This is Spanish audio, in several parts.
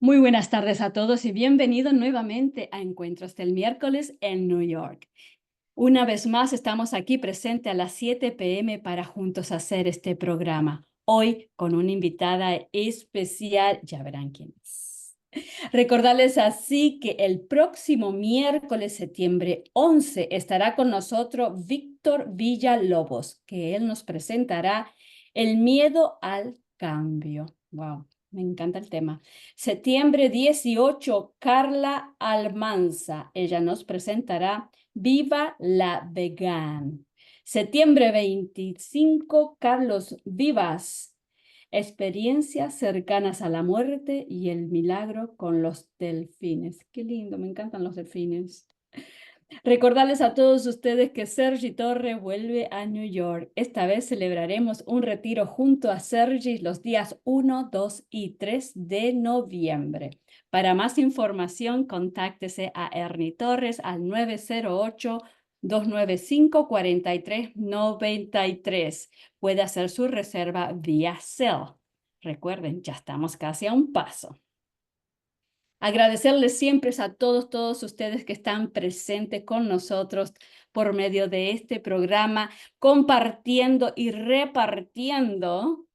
Muy buenas tardes a todos y bienvenidos nuevamente a Encuentros del Miércoles en New York. Una vez más estamos aquí presente a las 7 p.m. para juntos hacer este programa. Hoy con una invitada especial, ya verán quién es. Recordarles así que el próximo miércoles, septiembre 11, estará con nosotros Víctor Villalobos, que él nos presentará El miedo al cambio. Wow. Me encanta el tema. Septiembre 18, Carla Almanza. Ella nos presentará Viva la Vegan. Septiembre 25, Carlos Vivas. Experiencias cercanas a la muerte y el milagro con los delfines. Qué lindo, me encantan los delfines. Recordarles a todos ustedes que Sergi Torre vuelve a New York. Esta vez celebraremos un retiro junto a Sergi los días 1, 2 y 3 de noviembre. Para más información, contáctese a Ernie Torres al 908-295-4393. Puede hacer su reserva vía Zelle. Recuerden, ya estamos casi a un paso. Agradecerles siempre a todos ustedes que están presentes con nosotros por medio de este programa, compartiendo y repartiendo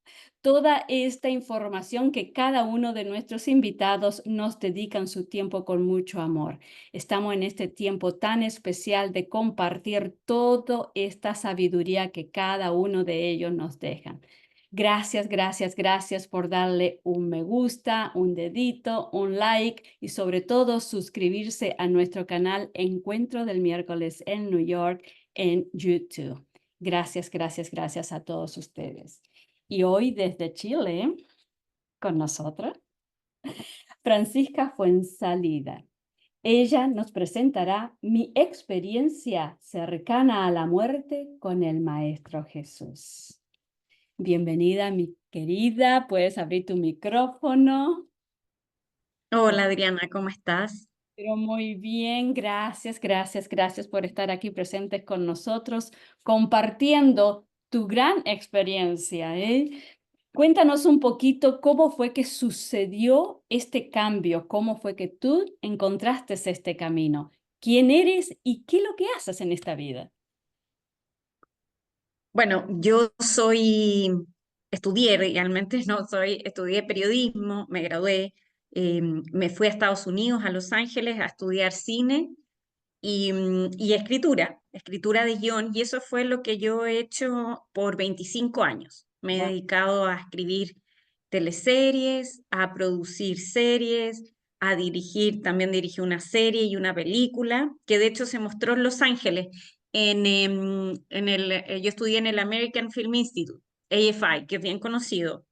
toda esta información que cada uno de nuestros invitados nos dedican su tiempo con mucho amor. Estamos en este tiempo tan especial de compartir toda esta sabiduría que cada uno de ellos nos dejan. Gracias, gracias, gracias por darle un me gusta, un dedito, un like y sobre todo suscribirse a nuestro canal Encuentro del Miércoles en New York en YouTube. Gracias, gracias, gracias a todos ustedes. Y hoy desde Chile, con nosotros, Francisca Fuensalida. Ella nos presentará mi experiencia cercana a la muerte con el Maestro Jesús. Bienvenida, mi querida. Puedes abrir tu micrófono. Hola Adriana, ¿cómo estás? Pero muy bien, gracias, gracias, gracias por estar aquí presentes con nosotros, compartiendo tu gran experiencia, ¿eh? Cuéntanos un poquito cómo fue que sucedió este cambio, cómo fue que tú encontraste este camino, quién eres y qué es lo que haces en esta vida. Bueno, estudié realmente, estudié periodismo, me gradué, me fui a Estados Unidos, a Los Ángeles, a estudiar cine y escritura de guión, y eso fue lo que yo he hecho por 25 años. Me he Wow. dedicado a escribir teleseries, a producir series, a dirigir, también dirigí una serie y una película, que de hecho se mostró en Los Ángeles. Yo estudié en el American Film Institute, AFI, que es bien conocido. Ok.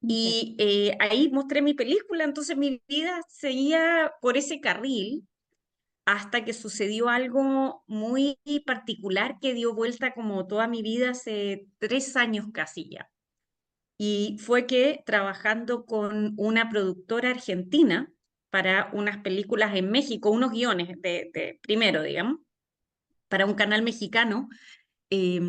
Y ahí mostré mi película, entonces mi vida seguía por ese carril hasta que sucedió algo muy particular que dio vuelta como toda mi vida hace 3 años casi ya. Y fue que trabajando con una productora argentina para unas películas en México, unos guiones primero, digamos, para un canal mexicano, eh,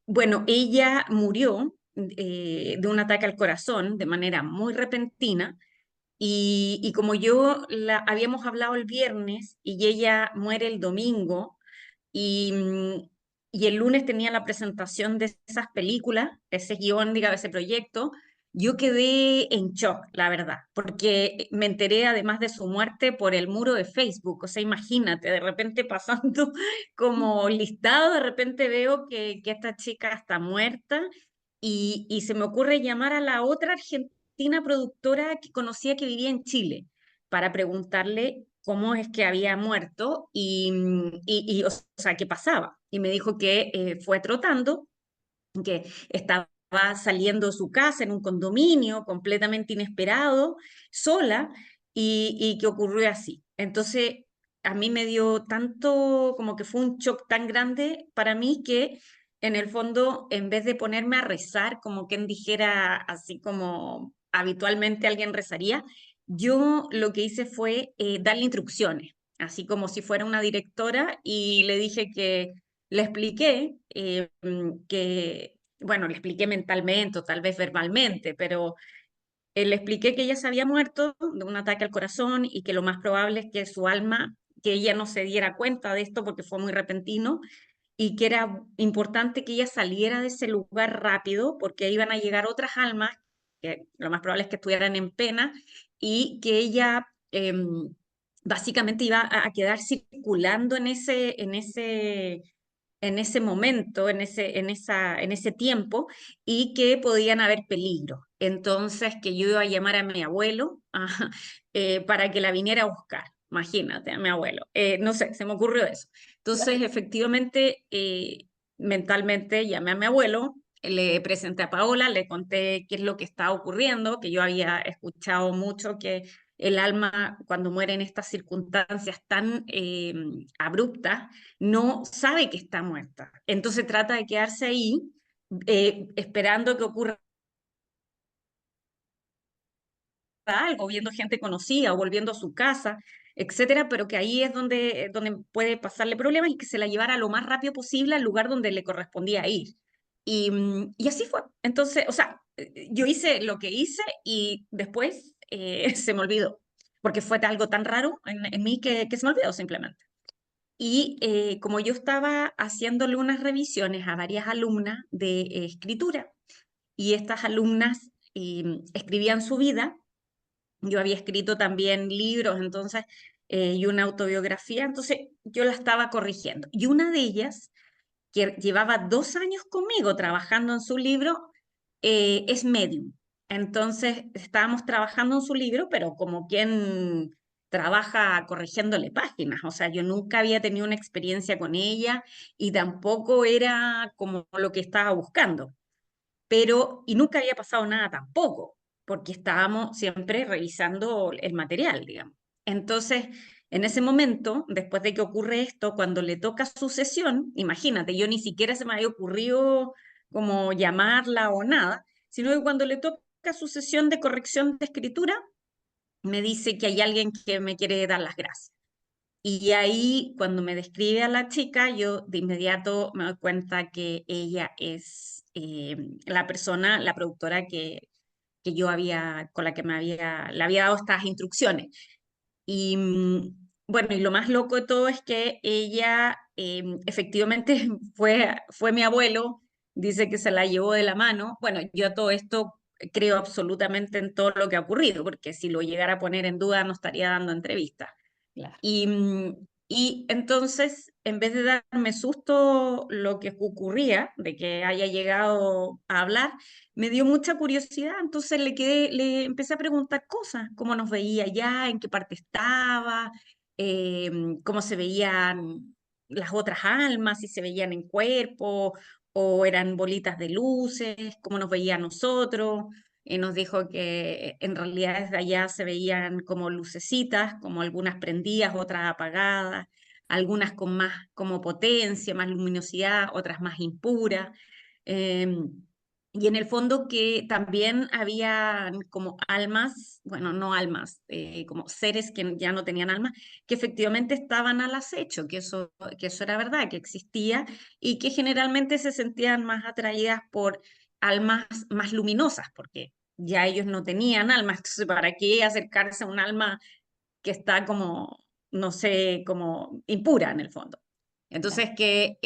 bueno, ella murió de un ataque al corazón de manera muy repentina y como yo la habíamos hablado el viernes y ella muere el domingo y, y el lunes tenía la presentación de esas películas, ese guión, digamos, ese proyecto, yo quedé en shock, la verdad, porque me enteré además de su muerte por el muro de Facebook. O sea, imagínate, de repente pasando como listado, de repente veo que esta chica está muerta y se me ocurre llamar a la otra argentina productora que conocía que vivía en Chile para preguntarle cómo es que había muerto o sea, qué pasaba. Y me dijo que fue trotando, que estaba saliendo de su casa en un condominio completamente inesperado, sola, y que ocurrió así. Entonces, a mí me dio tanto, como que fue un shock tan grande para mí que en el fondo, en vez de ponerme a rezar, como quien dijera, así como habitualmente alguien rezaría, yo lo que hice fue darle instrucciones, así como si fuera una directora, y le dije que le expliqué bueno, le expliqué mentalmente o tal vez verbalmente, pero Le expliqué que ella se había muerto de un ataque al corazón y que lo más probable es que su alma, que ella no se diera cuenta de esto porque fue muy repentino y que era importante que ella saliera de ese lugar rápido porque iban a llegar otras almas que lo más probable es que estuvieran en pena y que ella básicamente iba a quedar circulando en ese momento, en ese tiempo, y que podían haber peligro. Entonces, que yo iba a llamar a mi abuelo para que la viniera a buscar. Imagínate, a mi abuelo. No sé, se me ocurrió eso. Entonces, efectivamente, mentalmente llamé a mi abuelo, le presenté a Paola, le conté qué es lo que estaba ocurriendo, que yo había escuchado mucho que el alma, cuando muere en estas circunstancias tan abruptas, no sabe que está muerta. Entonces trata de quedarse ahí esperando que ocurra algo, viendo gente conocida o volviendo a su casa, etcétera, pero que ahí es donde puede pasarle problemas y que se la llevara lo más rápido posible al lugar donde le correspondía ir. Y así fue. Entonces, o sea, yo hice lo que hice y después se me olvidó, porque fue algo tan raro en mí que se me olvidó simplemente. Y como yo estaba haciéndole unas revisiones a varias alumnas de escritura, y estas alumnas escribían su vida, yo había escrito también libros, entonces, y una autobiografía, entonces yo la estaba corrigiendo. Y una de ellas, que llevaba 2 años conmigo trabajando en su libro, es medium. Entonces estábamos trabajando en su libro, pero como quien trabaja corrigiéndole páginas. O sea, yo nunca había tenido una experiencia con ella y tampoco era como lo que estaba buscando, pero, y nunca había pasado nada tampoco, porque estábamos siempre revisando el material, digamos. Entonces, en ese momento, después de que ocurre esto, cuando le toca su sesión, imagínate, yo ni siquiera se me había ocurrido como llamarla o nada, sino que cuando le toca su sesión de corrección de escritura, me dice que hay alguien que me quiere dar las gracias. Y ahí, cuando me describe a la chica, yo de inmediato me doy cuenta que ella es la persona, la productora que yo había, con la que le había dado estas instrucciones. Y bueno, y lo más loco de todo es que ella efectivamente fue mi abuelo, dice que se la llevó de la mano. Bueno, yo a todo esto creo absolutamente en todo lo que ha ocurrido, porque si lo llegara a poner en duda no estaría dando entrevistas. Claro. Y entonces, en vez de darme susto lo que ocurría, de que haya llegado a hablar, me dio mucha curiosidad. Entonces le empecé a preguntar cosas, cómo nos veía ya, en qué parte estaba, cómo se veían las otras almas, si se veían en cuerpo o eran bolitas de luces, cómo nos veía a nosotros. Nos dijo que en realidad desde allá se veían como lucecitas, como algunas prendidas, otras apagadas, algunas con más como potencia, más luminosidad, otras más impuras. Y en el fondo que también había como almas, bueno, no almas, como seres que ya no tenían alma, que efectivamente estaban al acecho, que eso era verdad, que existía y que generalmente se sentían más atraídas por almas más luminosas, porque ya ellos no tenían alma, entonces ¿para qué acercarse a un alma que está como, no sé, como impura en el fondo? Claro. Entonces que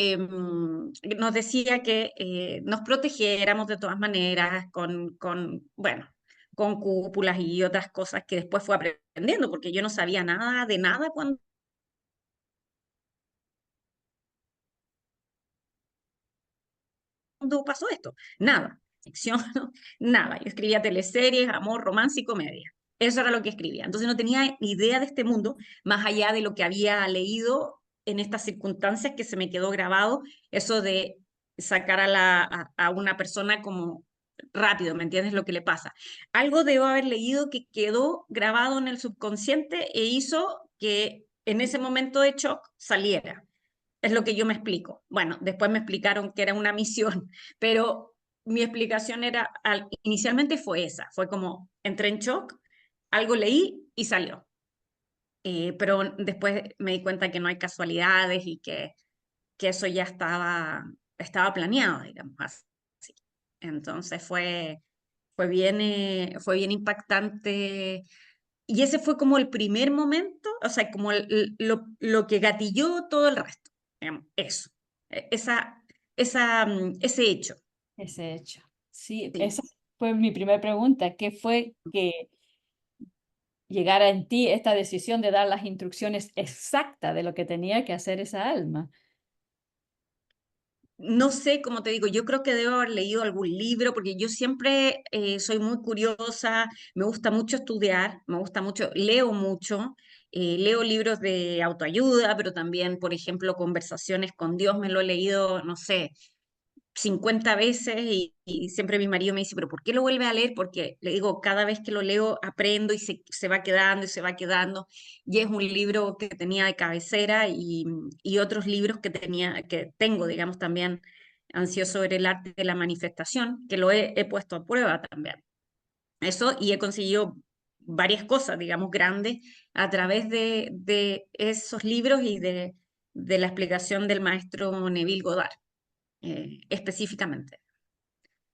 nos decía que nos protegiéramos de todas maneras bueno, con cúpulas y otras cosas que después fue aprendiendo, porque yo no sabía nada de nada cuando pasó esto. Nada. Ficción, nada. Yo escribía teleseries, amor, romance y comedia. Eso era lo que escribía. Entonces no tenía ni idea de este mundo, más allá de lo que había leído en estas circunstancias que se me quedó grabado, eso de sacar a una persona como rápido, ¿me entiendes lo que le pasa? Algo debo haber leído que quedó grabado en el subconsciente e hizo que en ese momento de shock saliera. Es lo que yo me explico. Bueno, después me explicaron que era una misión, pero mi explicación era, inicialmente fue esa, fue como entré en shock, algo leí y salió. Pero después me di cuenta que no hay casualidades y que eso ya estaba planeado, digamos así. Entonces fue bien impactante. Y ese fue como el primer momento, o sea, como lo que gatilló todo el resto, digamos, eso, ese hecho. ese hecho. Sí, Sí. esa fue mi primera pregunta. ¿Qué fue que llegara en ti esta decisión de dar las instrucciones exactas de lo que tenía que hacer esa alma? No sé, como te digo, yo creo que debo haber leído algún libro, porque yo siempre soy muy curiosa, me gusta mucho estudiar, me gusta mucho, leo mucho, leo libros de autoayuda, pero también, por ejemplo, Conversaciones con Dios, me lo he leído, no sé, 50 veces y siempre mi marido me dice, pero ¿por qué lo vuelve a leer? Porque le digo, cada vez que lo leo aprendo y se va quedando y se va quedando. Y es un libro que tenía de cabecera y otros libros que tengo, digamos, también han sido sobre el arte de la manifestación, que lo he puesto a prueba también. Eso, y he conseguido varias cosas, digamos, grandes a través de esos libros y de la explicación del maestro Neville Goddard, específicamente.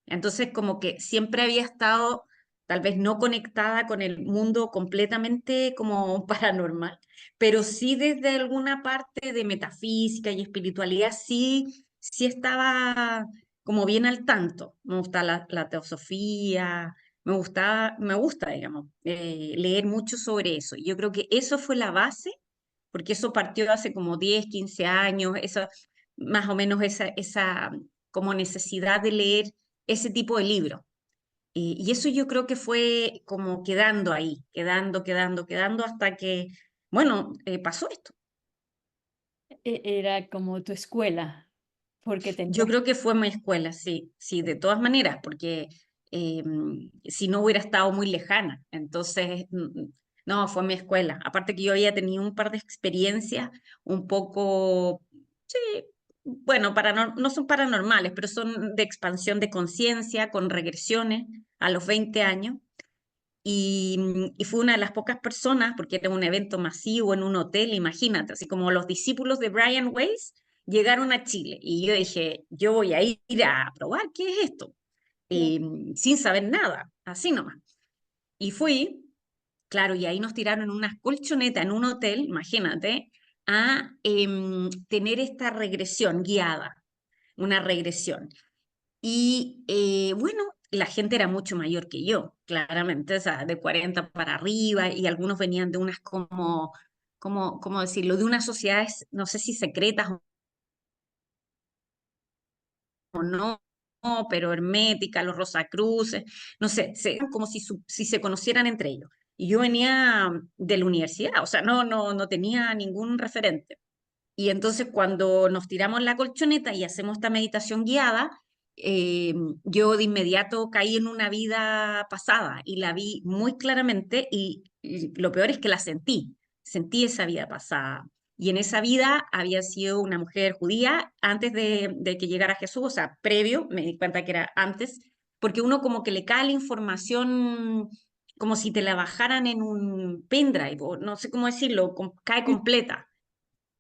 Entonces, como que siempre había estado tal vez no conectada con el mundo completamente como paranormal, pero sí desde alguna parte de metafísica y espiritualidad, sí estaba como bien al tanto. Me gusta la teosofía, me gusta, digamos, leer mucho sobre eso. Y yo creo que eso fue la base, porque eso partió hace como 10 15 años, eso, más o menos esa como necesidad de leer ese tipo de libro. Y eso yo creo que fue como quedando ahí, quedando hasta que, bueno, pasó esto. Era como tu escuela, porque Yo tenías... creo que fue mi escuela, sí, sí, de todas maneras, porque eh, si no hubiera estado muy lejana. Entonces, no, fue mi escuela. Aparte que yo había tenido un par de experiencias un poco, sí, bueno, no son paranormales, pero son de expansión de conciencia, con regresiones a los 20 años. Y fue una de las pocas personas, porque era un evento masivo en un hotel, imagínate, así como los discípulos de Brian Weiss llegaron a Chile. Y yo dije, yo voy a ir a probar qué es esto, sin saber nada, así nomás. Y fui, claro, y ahí nos tiraron en unas colchonetas en un hotel, imagínate, a tener esta regresión guiada, una regresión. Y bueno, la gente era mucho mayor que yo, claramente, o sea, de 40 para arriba, y algunos venían de unas ¿cómo decirlo? De unas sociedades, no sé si secretas o no, pero herméticas, los Rosacruces, no sé, como si se conocieran entre ellos. Y yo venía de la universidad, o sea, no tenía ningún referente. Y entonces cuando nos tiramos la colchoneta y hacemos esta meditación guiada, eh, yo de inmediato caí en una vida pasada y la vi muy claramente y lo peor es que la sentí esa vida pasada. Y en esa vida había sido una mujer judía antes de que llegara Jesús, o sea, previo, me di cuenta que era antes, porque uno como que le cae la información como si te la bajaran en un pendrive, o no sé cómo decirlo, cae completa.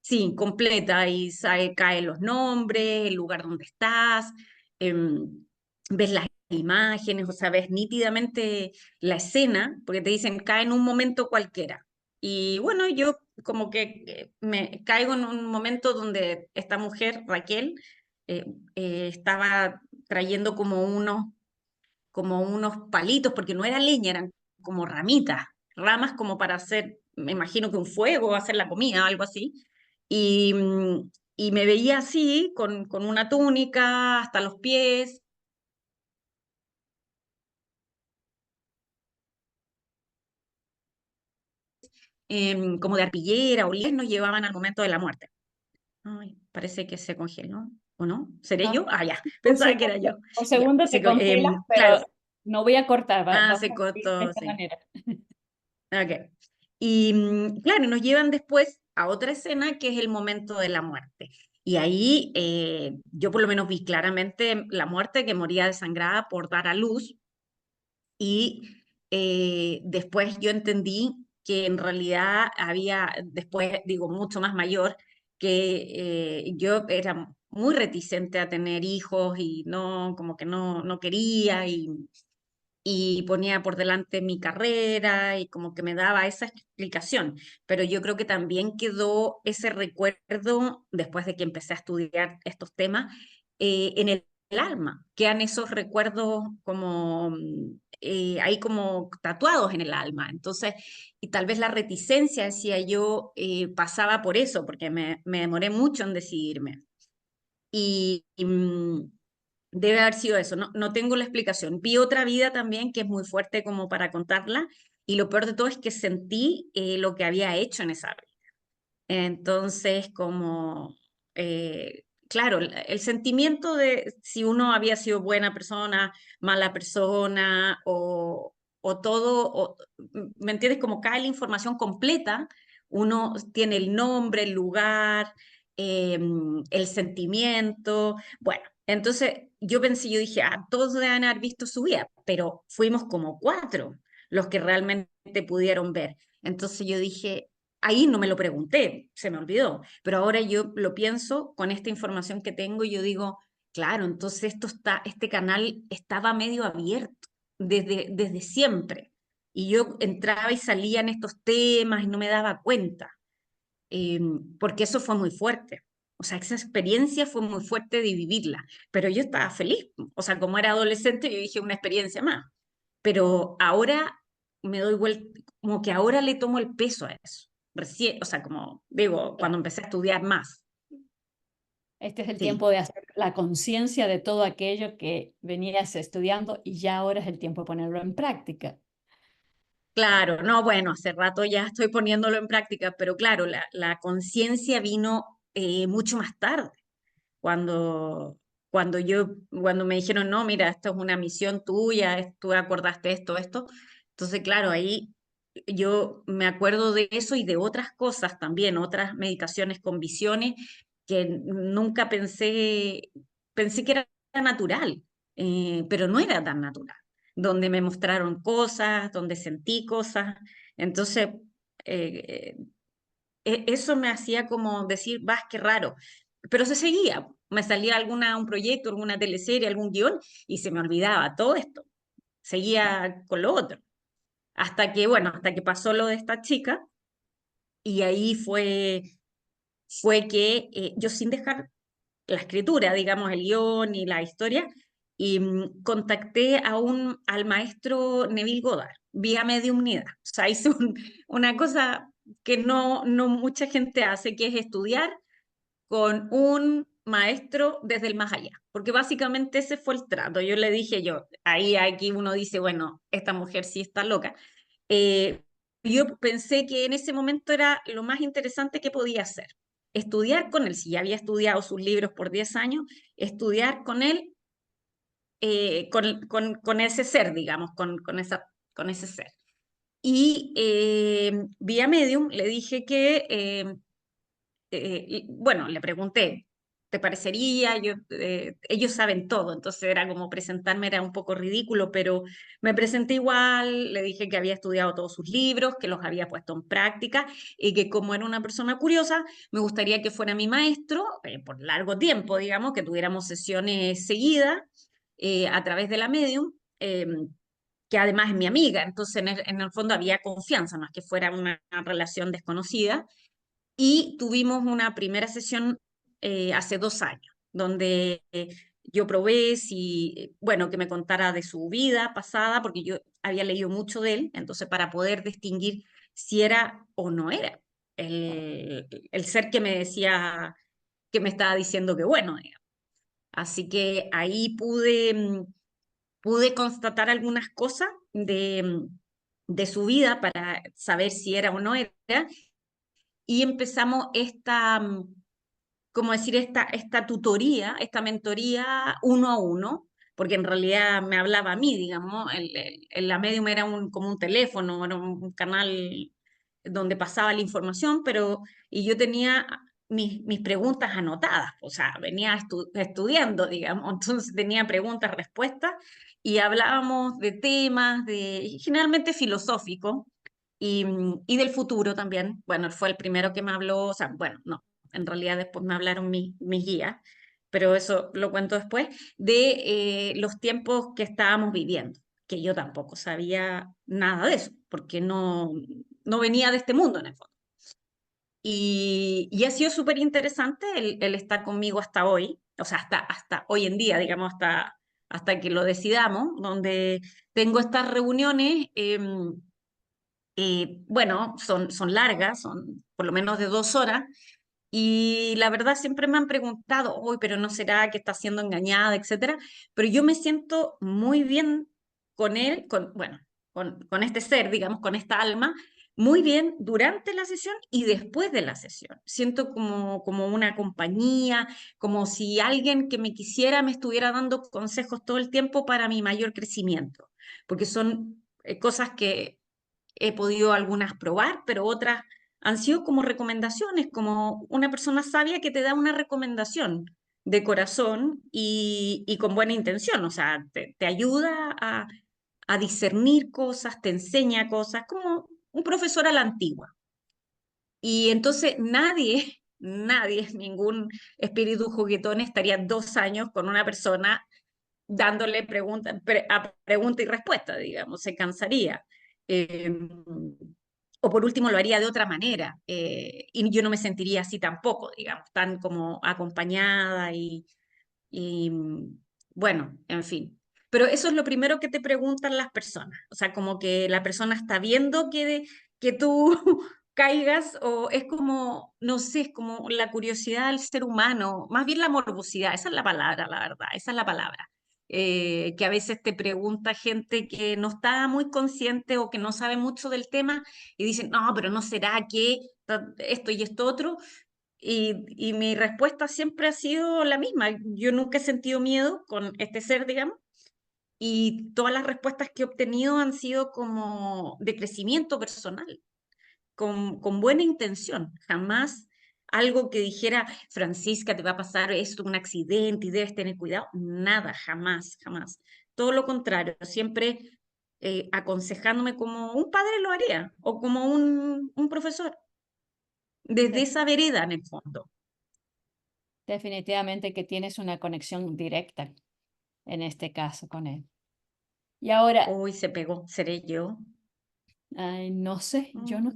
Sí, completa y caen los nombres, el lugar donde estás, ves las imágenes, o sea, ves nítidamente la escena, porque te dicen cae en un momento cualquiera. Y bueno, yo como que me caigo en un momento donde esta mujer, Raquel, eh, estaba trayendo como unos palitos, porque no era leña, eran como ramitas, ramas como para hacer, me imagino que un fuego, hacer la comida, algo así. Y me veía así, con una túnica hasta los pies, como de arpillera o lies, nos llevaban al momento de la muerte. Ay, parece que se congeló, ¿o no? ¿Seré No, yo? Ah, ya, pensaba que era yo. por Ya, segundo te congelas, claro, pero no voy a cortar, vamos se a seguir de cortó, esta sí. manera. Ok. Y claro, nos llevan después a otra escena que es el momento de la muerte. Y ahí yo por lo menos vi claramente la muerte que moría desangrada por dar a luz. Y después yo entendí que en realidad había, después digo, mucho más mayor, que yo era muy reticente a tener hijos y no, como que no quería. y ponía por delante mi carrera y como que me daba esa explicación. Pero yo creo que también quedó ese recuerdo después de que empecé a estudiar estos temas en el alma. Quedan esos recuerdos como ahí como tatuados en el alma. Entonces, y tal vez la reticencia, decía yo, pasaba por eso, porque me demoré mucho en decidirme. Y debe haber sido eso, no, no tengo la explicación. Vi otra vida también que es muy fuerte como para contarla, y lo peor de todo es que sentí lo que había hecho en esa vida. Entonces, como, claro, el sentimiento de si uno había sido buena persona, mala persona, o todo, ¿me entiendes? Como cae la información completa, uno tiene el nombre, el lugar, el sentimiento. Bueno, entonces yo pensé, yo dije, ah, todos deben haber visto su vida, pero fuimos como cuatro los que realmente pudieron ver. Entonces yo dije, ahí no me lo pregunté, se me olvidó, pero ahora yo lo pienso con esta información que tengo y yo digo, claro, entonces este canal estaba medio abierto desde siempre. Y yo entraba y salía en estos temas y no me daba cuenta, eh, porque eso fue muy fuerte. O sea, esa experiencia fue muy fuerte de vivirla, pero yo estaba feliz. O sea, como era adolescente, yo dije una experiencia más. Pero ahora me doy vuelta, como que ahora le tomo el peso a eso. Recién, o sea, como digo, cuando empecé a estudiar más. Este es el Sí, tiempo de hacer la conciencia de todo aquello que venías estudiando y ya ahora es el tiempo de ponerlo en práctica. claro, no, bueno, hace rato ya estoy poniéndolo en práctica, pero claro, la conciencia vino mucho más tarde, cuando, cuando me dijeron, no, mira, esto es una misión tuya, tú acordaste esto. Entonces, claro, ahí yo me acuerdo de eso y de otras cosas también, otras meditaciones con visiones que nunca pensé que era natural, pero no era tan natural, donde me mostraron cosas, donde sentí cosas. Entonces, eh, eso me hacía como decir, vas, qué raro. Pero se seguía, me salía un proyecto, alguna teleserie, algún guión, y se me olvidaba todo esto. Seguía con lo otro. Hasta que, bueno, hasta que pasó lo de esta chica, y ahí fue que yo sin dejar la escritura, digamos, el guión y la historia, y contacté al maestro Neville Goddard, vía mediumnidad. O sea, hice una cosa que no mucha gente hace, que es estudiar con un maestro desde el más allá, porque básicamente ese fue el trato. Yo le dije, ahí aquí uno dice, bueno, esta mujer sí está loca. Eh, yo pensé que en ese momento era lo más interesante que podía hacer. Estudiar con él, si ya había estudiado sus libros por 10 años, estudiar con él, con ese ser, digamos, con ese ser. Y vía medium le dije que bueno, le pregunté, ¿te parecería? Ellos saben todo, entonces era como presentarme, era un poco ridículo, pero me presenté igual, le dije que había estudiado todos sus libros, que los había puesto en práctica y que como era una persona curiosa, me gustaría que fuera mi maestro por largo tiempo, digamos, que tuviéramos sesiones seguidas a través de la medium. Que además es mi amiga, entonces en el fondo había confianza, más que fuera una relación desconocida, y tuvimos una primera sesión hace 2 años, donde yo probé si, bueno, que me contara de su vida pasada, porque yo había leído mucho de él, entonces para poder distinguir si era o no era el ser que me decía, que me estaba diciendo que bueno, digamos. Así que ahí pude constatar algunas cosas de su vida para saber si era o no era, y empezamos como decir, esta tutoría, esta mentoría uno a uno, porque en realidad me hablaba a mí, digamos, la Medium era como un teléfono, era un canal donde pasaba la información, y yo tenía mis preguntas anotadas, o sea, venía estudiando, digamos, entonces tenía preguntas, respuestas, y hablábamos de temas, generalmente filosóficos, y del futuro también. Bueno, él fue el primero que me habló, o sea, bueno, no, en realidad después me hablaron mis guías, pero eso lo cuento después, de los tiempos que estábamos viviendo, que yo tampoco sabía nada de eso, porque no venía de este mundo en el fondo. Y ha sido súper interesante el estar conmigo hasta hoy, o sea, hasta hoy en día, digamos, hasta que lo decidamos, donde tengo estas reuniones, bueno, son largas, son por lo menos de 2 horas, y la verdad siempre me han preguntado, uy, pero no será que está siendo engañada, etcétera. Pero yo me siento muy bien con él, bueno, con este ser, digamos, con esta alma, muy bien durante la sesión y después de la sesión. Siento como una compañía, como si alguien que me quisiera me estuviera dando consejos todo el tiempo para mi mayor crecimiento, porque son cosas que he podido algunas probar, pero otras han sido como recomendaciones, como una persona sabia que te da una recomendación de corazón y con buena intención, o sea, te ayuda a discernir cosas, te enseña cosas, como un profesor a la antigua. Y entonces nadie, nadie, ningún espíritu juguetón estaría 2 años con una persona dándole pregunta y respuesta, digamos, se cansaría. Eh, o por último lo haría de otra manera, y yo no me sentiría así tampoco, digamos, tan como acompañada y bueno, en fin. Pero eso es lo primero que te preguntan las personas, o sea, como que la persona está viendo que tú caigas o es como, no sé, es como la curiosidad del ser humano, más bien la morbosidad, esa es la palabra, la verdad, esa es la palabra. Que a veces te pregunta gente que no está muy consciente o que no sabe mucho del tema y dicen, no, pero no será que esto y esto otro, y mi respuesta siempre ha sido la misma. Yo nunca he sentido miedo con este ser, digamos, y todas las respuestas que he obtenido han sido como de crecimiento personal, con buena intención. Jamás algo que dijera, Francisca, te va a pasar esto, un accidente y debes tener cuidado. Nada, jamás, jamás. Todo lo contrario, siempre aconsejándome como un padre lo haría o como un profesor, desde De- esa vereda en el fondo. Definitivamente que tienes una conexión directa en este caso con él. Y ahora, Uy, se pegó, seré yo. ay, no sé, yo no.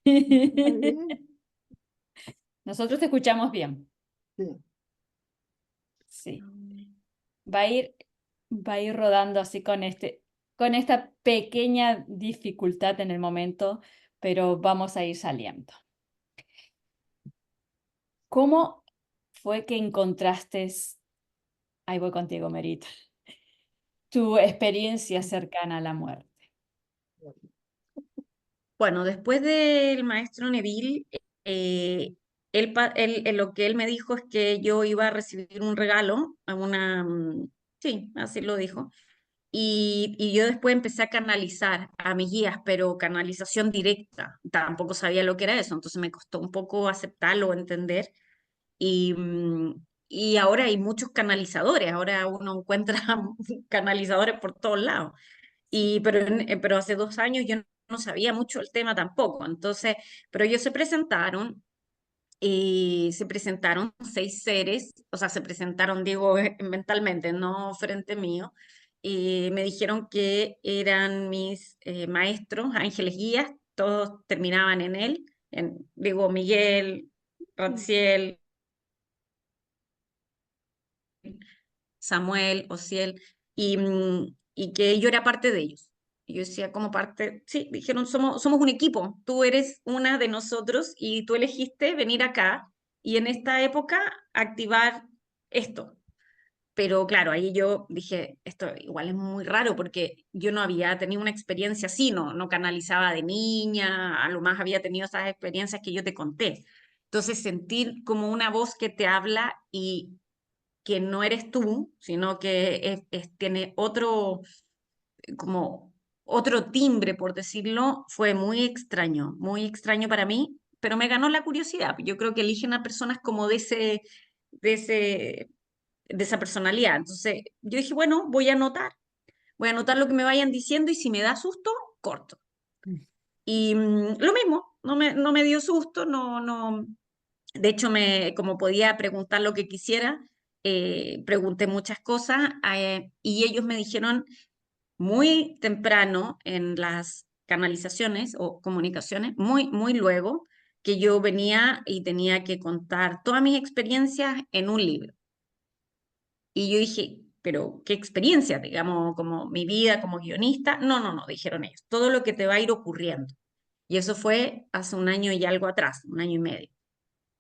Mm, está bien. Nosotros te escuchamos bien. Sí. Sí. Va a ir, va a ir rodando así con esta pequeña dificultad en el momento, pero vamos a ir saliendo. ¿Cómo fue que encontraste, ahí voy contigo, Merita, tu experiencia cercana a la muerte? Bueno, después del maestro Neville, eh, lo que él me dijo es que yo iba a recibir un regalo, sí, así lo dijo, y yo después empecé a canalizar a mis guías, pero canalización directa, tampoco sabía lo que era eso, entonces me costó un poco aceptarlo o entender, y ahora hay muchos canalizadores, ahora uno encuentra canalizadores por todos lados. Pero hace 2 años yo no sabía mucho el tema tampoco. Entonces, pero ellos se presentaron y se presentaron 6 seres, o sea, se presentaron, digo, mentalmente, no frente mío, y me dijeron que eran mis maestros, ángeles guías, todos terminaban en él, digo, Miguel, Raziel, Samuel, Ociel, y que yo era parte de ellos. Y yo decía como parte, sí, dijeron, somos un equipo, tú eres una de nosotros y tú elegiste venir acá y en esta época activar esto. Pero claro, ahí yo dije, esto igual es muy raro porque yo no había tenido una experiencia así, no canalizaba de niña, a lo más había tenido esas experiencias que yo te conté. Entonces sentir como una voz que te habla y que no eres tú, sino que tiene como otro timbre, por decirlo, fue muy extraño para mí, pero me ganó la curiosidad. Yo creo que eligen a personas como de ese, de esa personalidad. Entonces, yo dije, bueno, voy a anotar lo que me vayan diciendo y si me da susto, corto. Y lo mismo, no me dio susto, no, de hecho, como podía preguntar lo que quisiera, pregunté muchas cosas y ellos me dijeron, muy temprano en las canalizaciones o comunicaciones, muy luego, que yo venía y tenía que contar todas mis experiencias en un libro. Y yo dije, pero ¿qué experiencia? Digamos, como mi vida como guionista. No, no, no, dijeron ellos, todo lo que te va a ir ocurriendo. Y eso fue hace un año y algo atrás, un año y medio.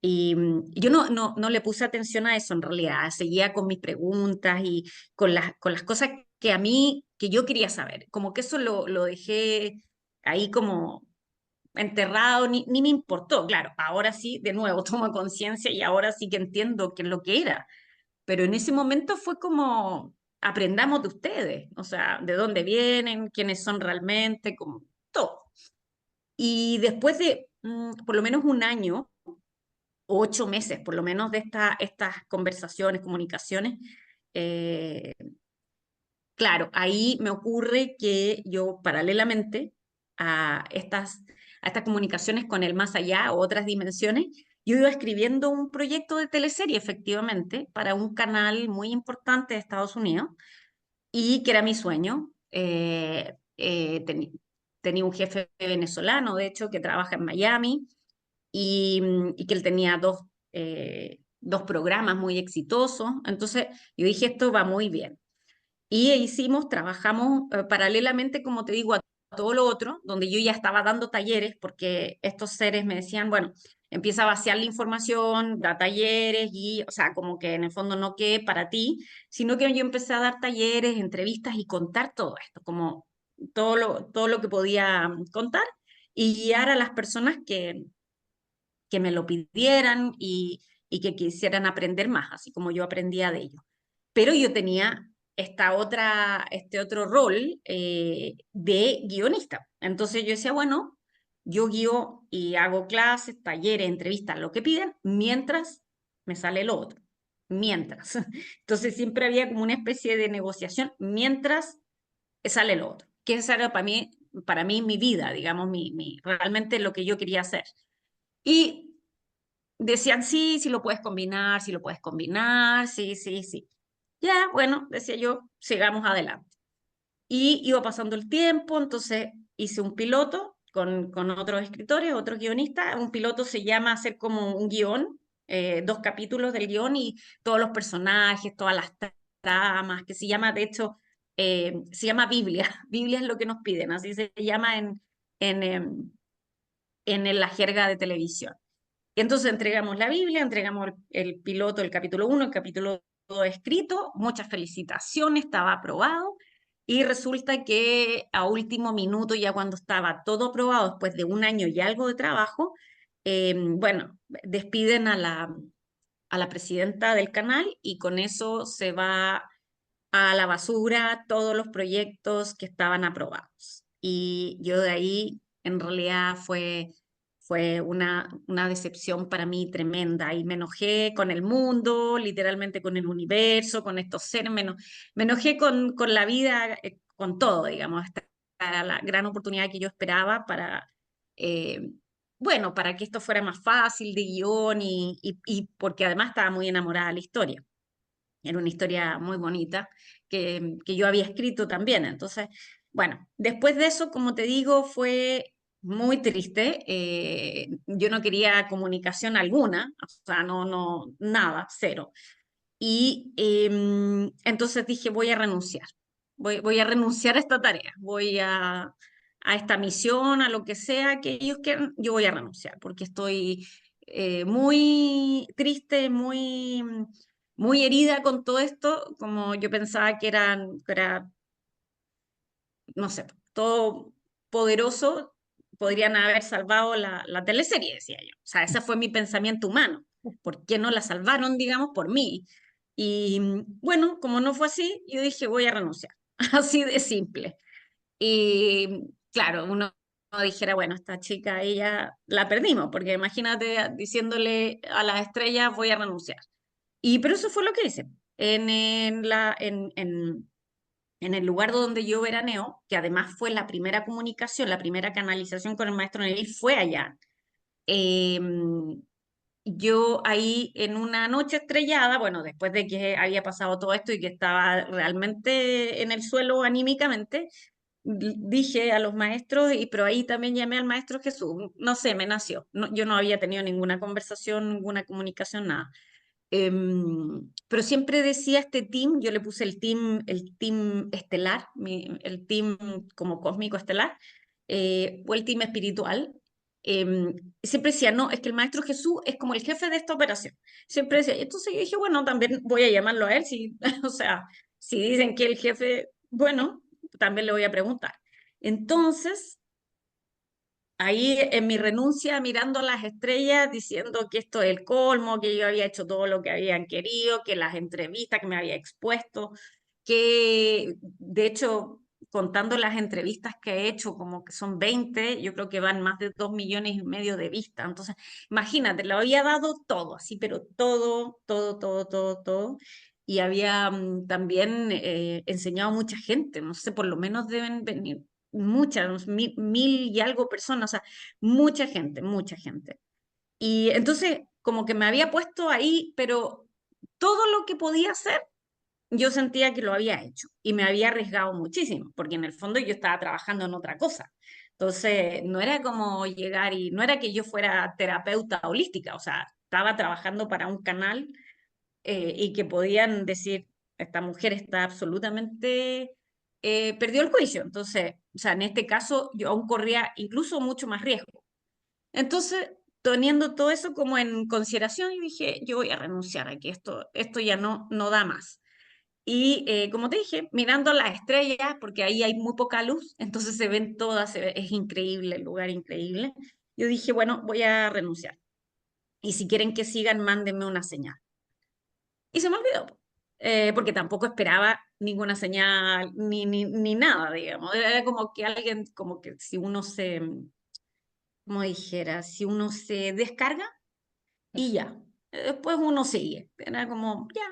Y yo no le puse atención a eso en realidad, seguía con mis preguntas y con las cosas que a mí, que yo quería saber, como que eso lo dejé ahí como enterrado, ni me importó, claro, ahora sí, de nuevo, tomo conciencia y ahora sí que entiendo qué es lo que era, pero en ese momento fue como, aprendamos de ustedes, o sea, de dónde vienen, quiénes son realmente, como todo. Y después de por lo menos un año, 8 meses por lo menos de estas conversaciones, comunicaciones, eh, claro, ahí me ocurre que yo paralelamente a estas comunicaciones con el más allá o otras dimensiones, yo iba escribiendo un proyecto de teleserie efectivamente para un canal muy importante de Estados Unidos y que era mi sueño. Tenía un jefe venezolano, de hecho, que trabaja en Miami y que él tenía dos programas muy exitosos. Entonces yo dije, esto va muy bien. Y trabajamos paralelamente, como te digo, a todo lo otro, donde yo ya estaba dando talleres, porque estos seres me decían, bueno, empieza a vaciar la información, da talleres, y, o sea, como que en el fondo no quede para ti, sino que yo empecé a dar talleres, entrevistas y contar todo esto, como todo lo que podía contar y guiar a las personas que me lo pidieran y que quisieran aprender más, así como yo aprendía de ellos. Pero yo tenía este otro rol de guionista. Entonces yo decía, bueno, yo guío y hago clases, talleres, entrevistas, lo que piden, mientras me sale lo otro. Mientras. Entonces siempre había como una especie de negociación mientras sale lo otro. Que esa era para mí mi vida, digamos, realmente lo que yo quería hacer. Y decían, sí, sí lo puedes combinar, sí lo puedes combinar, sí, sí, sí. Ya, bueno, decía yo, sigamos adelante. Y iba pasando el tiempo, entonces hice un piloto con otros escritores, otros guionistas. Un piloto se llama hacer como un guión, 2 capítulos del guión y todos los personajes, todas las tramas, que se llama, de hecho, se llama Biblia. Biblia es lo que nos piden, así se llama en, em, en la jerga de televisión. Y entonces entregamos la Biblia, entregamos el piloto, el capítulo 1, el capítulo 2 escrito, muchas felicitaciones, estaba aprobado. Y resulta que a último minuto, ya cuando estaba todo aprobado, después de un año y algo de trabajo, bueno, despiden a la presidenta del canal y con eso se va a la basura todos los proyectos que estaban aprobados. Y yo de ahí, en realidad, fue una decepción para mí tremenda y me enojé con el mundo, literalmente con el universo, con estos seres, me enojé con la vida, con todo, digamos. Esta era la gran oportunidad que yo esperaba eh, bueno, para que esto fuera más fácil de guión y porque además estaba muy enamorada de la historia. Era una historia muy bonita que yo había escrito también. Entonces, bueno, después de eso, como te digo, fue muy triste. Yo no quería comunicación alguna, o sea, nada, cero. Y entonces dije, voy a renunciar. Voy a renunciar a esta tarea, a esta misión, a lo que sea que ellos quieran, yo voy a renunciar, porque estoy muy triste, muy herida con todo esto, como yo pensaba que era, no sé, todo poderoso, podrían haber salvado la teleserie, decía yo. O sea, ese fue mi pensamiento humano. ¿Por qué no la salvaron, digamos, por mí? Y bueno, como no fue así, yo dije, voy a renunciar. Así de simple. Y claro, uno dijera, bueno, esta chica, ella la perdimos, porque imagínate diciéndole a las estrellas, voy a renunciar. Pero eso fue lo que hice. En el lugar donde yo veraneo, que además fue la primera comunicación, la primera canalización con el maestro Neville, fue allá. Eh, yo ahí en una noche estrellada, bueno, después de que había pasado todo esto y que estaba realmente en el suelo anímicamente, dije a los maestros, pero ahí también llamé al maestro Jesús, no sé, me nació. Yo no había tenido ninguna conversación, ninguna comunicación, nada. Pero siempre decía este team, yo le puse el team estelar, el team como cósmico estelar, o el team espiritual. Siempre decía, no, es que el Maestro Jesús es como el jefe de esta operación. Siempre decía, entonces yo dije, bueno, también voy a llamarlo a él, si, o sea, si dicen que el jefe, bueno, también le voy a preguntar. Entonces, ahí en mi renuncia, mirando las estrellas, diciendo que esto es el colmo, que yo había hecho todo lo que habían querido, que las entrevistas que me había expuesto, que de hecho, contando las entrevistas que he hecho, como que son 20, yo creo que van más de 2,5 millones de vistas. Entonces, imagínate, lo había dado todo, así, pero todo, todo, todo, todo, todo. Y había también enseñado a mucha gente, no sé, por lo menos deben venir muchas, mil y algo personas, o sea, mucha gente, mucha gente. Y entonces, como que me había puesto ahí, pero todo lo que podía hacer, yo sentía que lo había hecho y me había arriesgado muchísimo, porque en el fondo yo estaba trabajando en otra cosa. Entonces, no era como llegar y no era que yo fuera terapeuta holística, o sea, estaba trabajando para un canal y que podían decir, esta mujer está absolutamente, perdió el juicio. Entonces, o sea, en este caso yo aún corría incluso mucho más riesgo. Entonces, teniendo todo eso como en consideración, y dije, yo voy a renunciar aquí, esto ya no da más. Y como te dije, mirando las estrellas, porque ahí hay muy poca luz, entonces se ven todas, es increíble, el lugar increíble. Yo dije, bueno, voy a renunciar. Y si quieren que sigan, mándenme una señal. Y se me olvidó, po. Porque tampoco esperaba ninguna señal ni nada, digamos. Era como que alguien, como que si uno se, como dijera, si uno se descarga y ya. Después uno sigue. Era como, ya.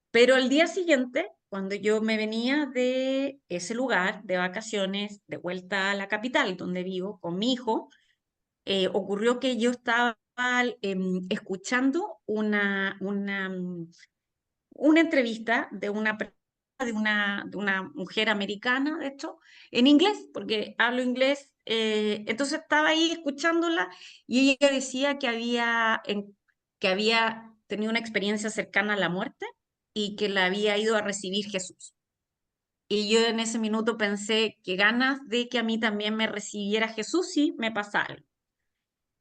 Pero al día siguiente, cuando yo me venía de ese lugar de vacaciones, de vuelta a la capital donde vivo con mi hijo, ocurrió que yo estaba escuchando una entrevista de una mujer americana, de hecho, en inglés, porque hablo inglés. Entonces estaba ahí escuchándola y ella decía que había tenido una experiencia cercana a la muerte y que la había ido a recibir Jesús. Y yo en ese minuto pensé que ganas de que a mí también me recibiera Jesús si me pasa algo.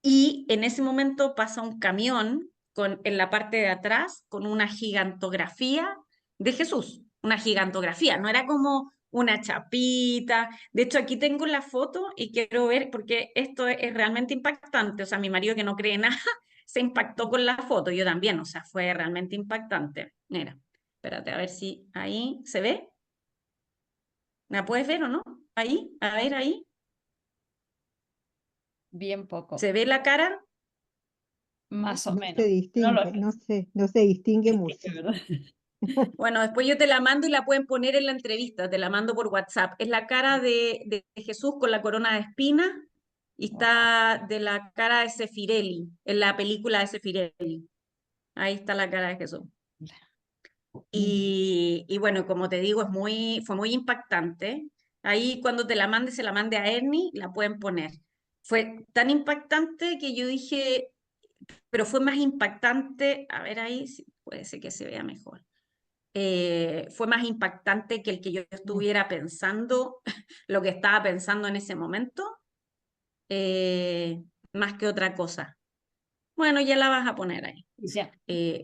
Y en ese momento pasa un camión en la parte de atrás con una gigantografía de Jesús, una gigantografía, no era como una chapita. De hecho, aquí tengo la foto y quiero ver, porque esto es realmente impactante. O sea, mi marido que no cree nada, se impactó con la foto, yo también, o sea, fue realmente impactante. Mira, espérate, a ver si ahí se ve. ¿La puedes ver o no? Ahí, a ver ahí. Bien poco, ¿Se ve la cara? más o No se menos. No lo distingue, no se distingue mucho. ¿verdad? Bueno, después yo te la mando y la pueden poner en la entrevista, te la mando por WhatsApp. Es la cara de Jesús con la corona de espinas y está de la cara de Sefirelli, en la película de Sefirelli. Ahí está la cara de Jesús. Y bueno, como te digo, fue muy impactante. Ahí cuando te la mande, se la mande a Ernie, la pueden poner. Fue tan impactante que yo dije, pero fue más impactante, a ver ahí, puede ser que se vea mejor. Fue más impactante que el que yo estuviera pensando, lo que estaba pensando en ese momento, más que otra cosa. Bueno, ya la vas a poner ahí. Ya.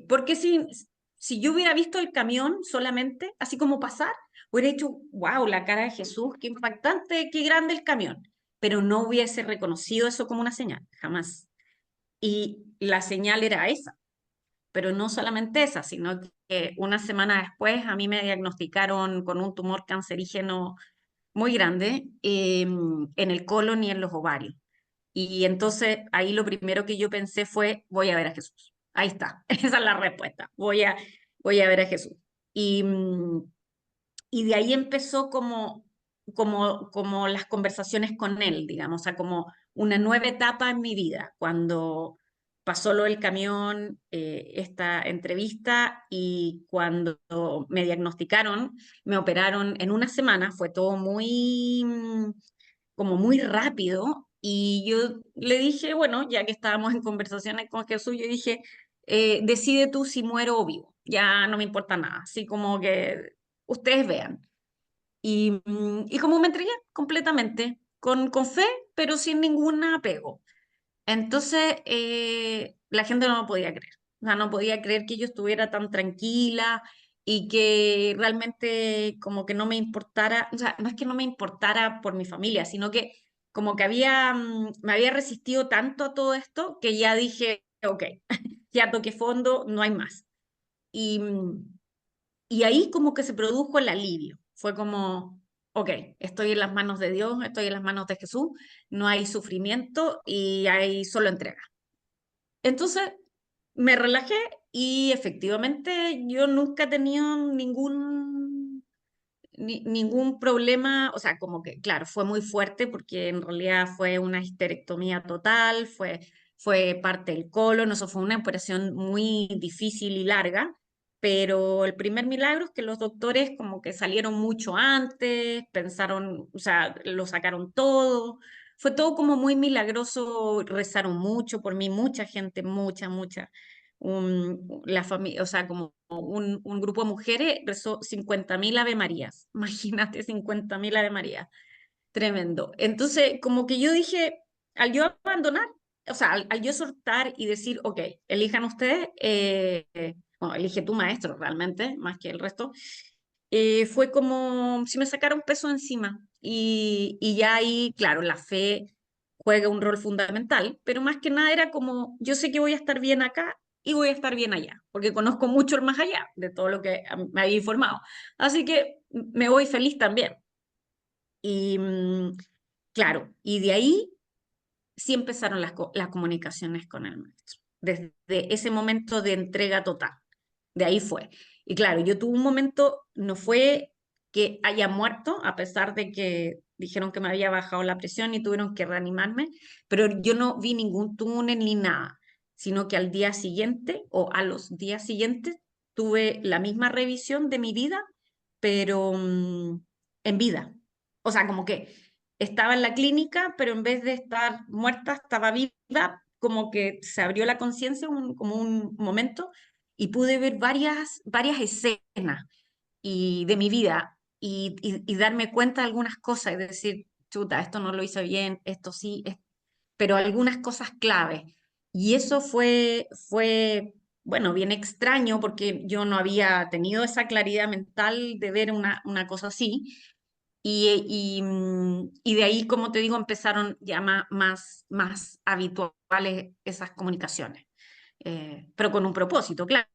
Porque si yo hubiera visto el camión solamente, así como pasar, hubiera dicho, wow, la cara de Jesús, qué impactante, qué grande el camión. Pero no hubiese reconocido eso como una señal, jamás. Y la señal era esa. Pero no solamente esa, sino que una semana después a mí me diagnosticaron con un tumor cancerígeno muy grande en el colon y en los ovarios. Y entonces ahí lo primero que yo pensé fue, voy a ver a Jesús. Ahí está, esa es la respuesta, voy a ver a Jesús. Y, y de ahí empezó como las conversaciones con él, digamos, o sea, como una nueva etapa en mi vida, cuando pasó lo del camión, esta entrevista, y cuando me diagnosticaron, me operaron en una semana, fue todo muy, como muy rápido, y yo le dije, bueno, ya que estábamos en conversaciones con Jesús, yo dije, decide tú si muero o vivo, ya no me importa nada, así como que ustedes vean. Y como me entregué completamente, con fe, pero sin ningún apego. Entonces, la gente no lo podía creer. O sea, no podía creer que yo estuviera tan tranquila y que realmente como que no me importara, o sea, no es que no me importara por mi familia, sino que como que me había resistido tanto a todo esto que ya dije, ok, ya toqué fondo, no hay más. Y, y ahí como que se produjo el alivio. Fue como, ok, estoy en las manos de Dios, estoy en las manos de Jesús, no hay sufrimiento y hay solo entrega. Entonces me relajé y efectivamente yo nunca he tenido ningún problema, o sea, como que, claro, fue muy fuerte porque en realidad fue una histerectomía total, fue parte del colon, eso fue una operación muy difícil y larga, pero el primer milagro es que los doctores como que salieron mucho antes, pensaron, o sea, lo sacaron todo, fue todo como muy milagroso, rezaron mucho por mí, mucha gente, mucha la familia, o sea, como un grupo de mujeres rezó 50.000 Ave Marías. Imagínate, 50.000 Ave Marías. Tremendo. Entonces, como que yo dije, al yo abandonar, o sea, al yo soltar y decir, ok, elijan ustedes, bueno, elige tu maestro realmente, más que el resto, fue como si me sacara un peso encima. Y ya ahí, claro, la fe juega un rol fundamental, pero más que nada era como, yo sé que voy a estar bien acá y voy a estar bien allá, porque conozco mucho el más allá de todo lo que me había informado. Así que me voy feliz también. Y claro, y de ahí sí empezaron las comunicaciones con el maestro, desde ese momento de entrega total, de ahí fue. Y claro, yo tuve un momento, no fue que haya muerto, a pesar de que dijeron que me había bajado la presión y tuvieron que reanimarme, pero yo no vi ningún túnel ni nada, sino que al día siguiente o a los días siguientes tuve la misma revisión de mi vida, pero en vida. O sea, como que estaba en la clínica, pero en vez de estar muerta, estaba viva, como que se abrió la conciencia como un momento y pude ver varias escenas de mi vida y darme cuenta de algunas cosas y decir, chuta, esto no lo hice bien, esto sí, pero algunas cosas clave. Y eso fue, bueno, bien extraño porque yo no había tenido esa claridad mental de ver una cosa así. Y de ahí, como te digo, empezaron ya más habituales esas comunicaciones, pero con un propósito, claro.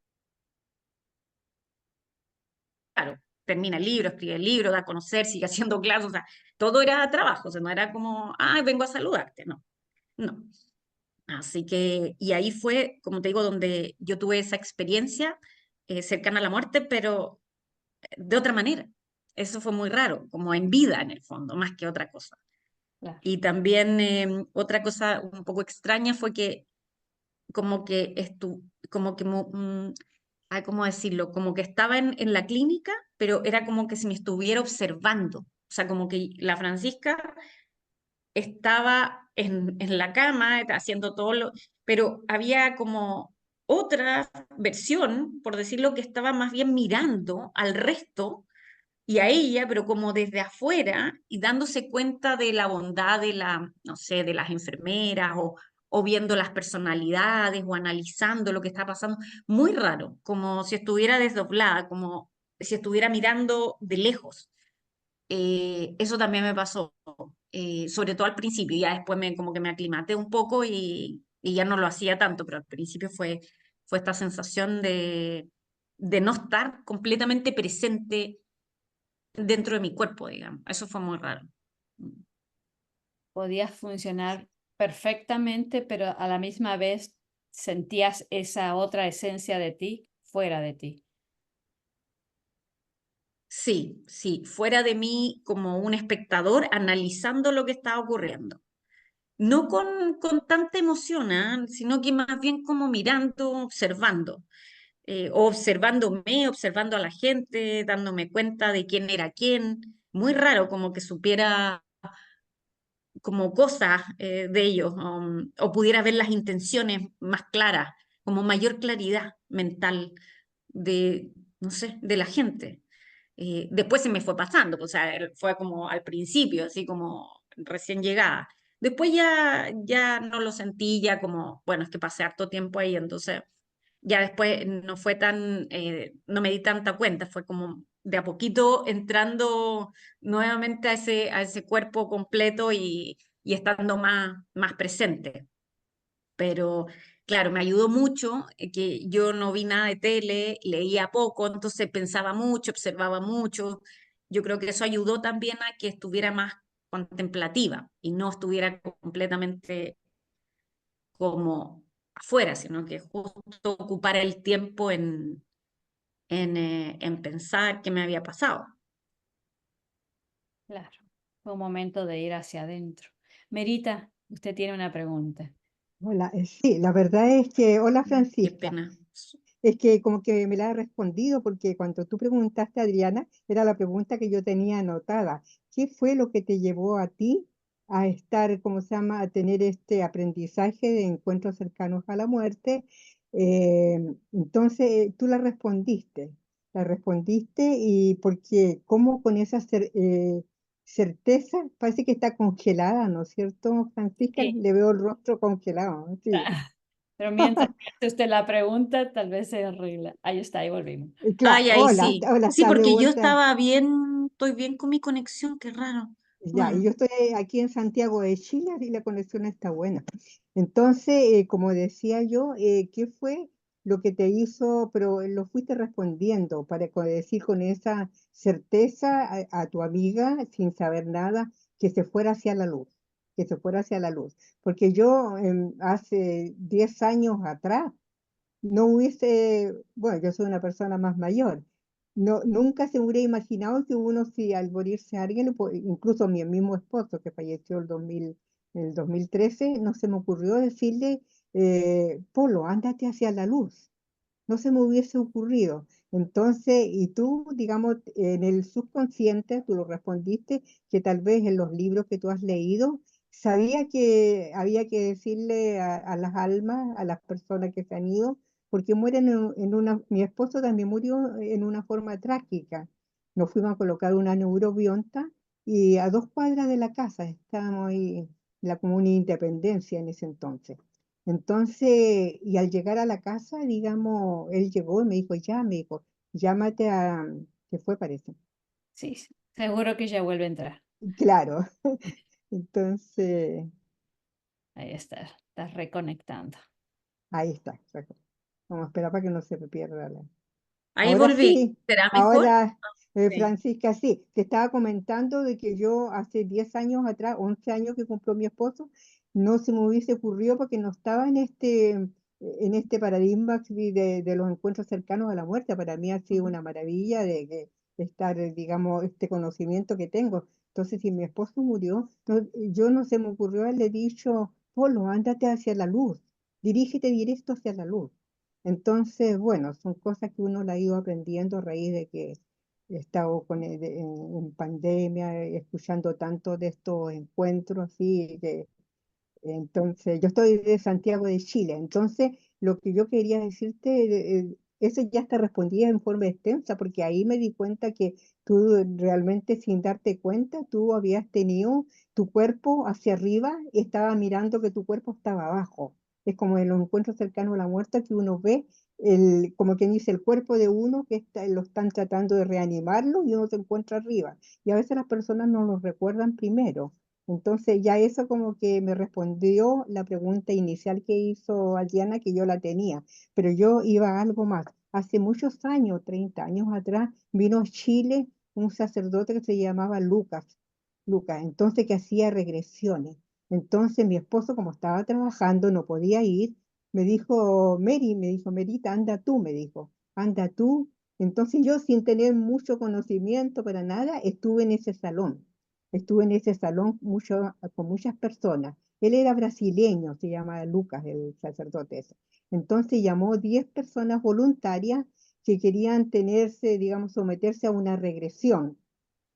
Termina el libro, escribe el libro, da a conocer, sigue haciendo clases, o sea, todo era trabajo, o sea, no era como, ah, vengo a saludarte, no, no. Así que, y ahí fue, como te digo, donde yo tuve esa experiencia cercana a la muerte, pero de otra manera. Eso fue muy raro, como en vida en el fondo, más que otra cosa. Claro. Y también otra cosa un poco extraña fue que como que como que, ay, ¿cómo decirlo? Como que estaba en la clínica, pero era como que si me estuviera observando. O sea, como que la Francisca estaba en la cama haciendo todo lo, pero había como otra versión, por decirlo, que estaba más bien mirando al resto y a ella, pero como desde afuera y dándose cuenta de la bondad de no sé, de las enfermeras o viendo las personalidades o analizando lo que está pasando. Muy raro, como si estuviera desdoblada, como si estuviera mirando de lejos. Eso también me pasó, sobre todo al principio, ya después como que me aclimaté un poco y ya no lo hacía tanto, pero al principio fue esta sensación de no estar completamente presente dentro de mi cuerpo, digamos. Eso fue muy raro. Podías funcionar perfectamente, pero a la misma vez sentías esa otra esencia de ti fuera de ti. Sí, sí, fuera de mí como un espectador analizando lo que estaba ocurriendo. no con tanta emoción, ¿ah? Sino que más bien como mirando, observando, observándome, observando a la gente, dándome cuenta de quién era quién. Muy raro, como que supiera como cosas de ellos, o pudiera ver las intenciones más claras, como mayor claridad mental de, no sé, de la gente. Después se me fue pasando, o sea, fue como al principio, así como recién llegada. Después ya no lo sentí, ya como, bueno, es que pasé harto tiempo ahí, entonces ya después no fue tan, no me di tanta cuenta, fue como de a poquito entrando nuevamente a ese cuerpo completo y estando más presente. Pero claro, me ayudó mucho que yo no vi nada de tele, leía poco, entonces pensaba mucho, observaba mucho. Yo creo que eso ayudó también a que estuviera más contemplativa y no estuviera completamente como afuera, sino que justo ocupara el tiempo en pensar qué me había pasado. Claro, fue un momento de ir hacia adentro. Merita, usted tiene una pregunta. Hola, sí, la verdad es que, hola Qué Francisca, pena. es que como que me la ha respondido porque cuando tú preguntaste, Adriana, era la pregunta que yo tenía anotada. ¿Qué fue lo que te llevó a ti a estar, cómo se llama, a tener este aprendizaje de encuentros cercanos a la muerte? Entonces, tú la respondiste y porque cómo con esa certeza, parece que está congelada, ¿no es cierto, Francisca? Sí. Le veo el rostro congelado, ¿no? Sí. Pero mientras que hace usted la pregunta, tal vez se arregla. Ahí está, ahí volvimos. Claro, Ay, ahí hola, sí. hola, Sí, estás de porque yo vuelta. estaba bien, estoy bien con mi conexión, qué raro. Ya, y Bueno, yo estoy aquí en Santiago de Chile y la conexión está buena. Entonces, como decía yo, ¿qué fue lo que te hizo, pero lo fuiste respondiendo para decir con esa certeza a tu amiga, sin saber nada, que se fuera hacia la luz, que se fuera hacia la luz? Porque yo hace 10 años atrás, no hubiese, bueno, yo soy una persona más mayor, no, nunca se hubiera imaginado que uno, si al morirse alguien, incluso mi mismo esposo que falleció en el 2013, no se me ocurrió decirle, Polo, ándate hacia la luz, no se me hubiese ocurrido. Entonces, y tú, digamos, en el subconsciente, tú lo respondiste, que tal vez en los libros que tú has leído, sabía que había que decirle a las almas, a las personas que se han ido, porque mueren en una, mi esposo también murió en una forma trágica. Nos fuimos a colocar una neurobionta y a 2 cuadras de la casa, estábamos ahí en la comuna Independencia en ese entonces. Entonces, y al llegar a la casa, digamos, él llegó y me dijo, ya, me dijo, llámate a, ¿qué fue, parece? Sí, sí, seguro que ya vuelve a entrar. Claro. Entonces, Ahí está reconectando. ahí está. Vamos a esperar para que no se me pierda ahí Ahora volví. sí, ¿Será mejor? ahora, Sí. Francisca, sí, te estaba comentando de que yo hace 10 años atrás, 11 años que cumplió mi esposo, no se me hubiese ocurrido porque no estaba en este paradigma así de los encuentros cercanos a la muerte. Para mí ha sido Ujú. una maravilla de estar, digamos, este conocimiento que tengo. Entonces, si mi esposo murió, yo no se me ocurrió haberle dicho, Polo, ándate hacia la luz, dirígete directo hacia la luz. Entonces, bueno, son cosas que uno la ha ido aprendiendo a raíz de que he estado en pandemia, escuchando tanto de estos encuentros, así, entonces, yo estoy de Santiago de Chile, entonces lo que yo quería decirte, eso ya te respondía en forma extensa, porque ahí me di cuenta que tú realmente sin darte cuenta, tú habías tenido tu cuerpo hacia arriba y estaba mirando que tu cuerpo estaba abajo. Es como en los encuentros cercanos a la muerte que uno ve, como quien dice, el cuerpo de uno que lo están tratando de reanimarlo y uno se encuentra arriba. Y a veces las personas no lo recuerdan primero. Entonces ya eso como que me respondió la pregunta inicial que hizo Adriana, que yo la tenía, pero yo iba a algo más. Hace muchos años, 30 años atrás, vino a Chile un sacerdote que se llamaba Lucas, entonces que hacía regresiones. Entonces mi esposo, como estaba trabajando, no podía ir, me dijo, Merita, anda tú, me dijo, anda tú. Entonces yo, sin tener mucho conocimiento para nada, estuve en ese salón con muchas personas. Él era brasileño, se llama Lucas, el sacerdote ese. Entonces llamó 10 personas voluntarias que querían tenerse, digamos, someterse a una regresión.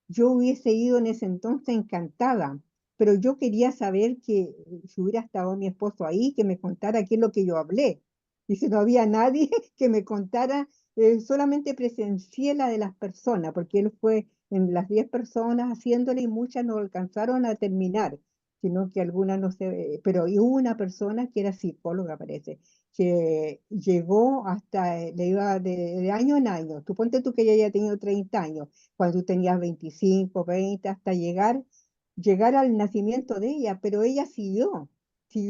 Yo hubiese ido en ese entonces encantada, pero yo quería saber que si hubiera estado mi esposo ahí, que me contara qué es lo que yo hablé. Y si no había nadie que me contara, solamente presencié la de las personas, porque él fue en las 10 personas haciéndole y muchas no alcanzaron a terminar, sino que algunas no se... Pero y hubo una persona que era psicóloga, parece, que llegó hasta, le iba de año en año. Tú ponte tú que ella ya tenido 30 años cuando tú tenías 25, 20, hasta llegar al nacimiento de ella, pero ella siguió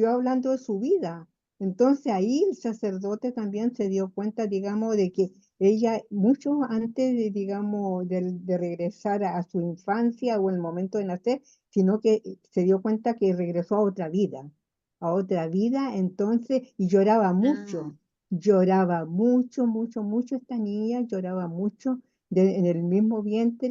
hablando de su vida. Entonces ahí el sacerdote también se dio cuenta, digamos, de que ella, mucho antes de, digamos, de regresar a su infancia o el momento de nacer, sino que se dio cuenta que regresó a otra vida, entonces, y Ah, lloraba mucho, mucho, mucho esta niña, lloraba mucho en el mismo vientre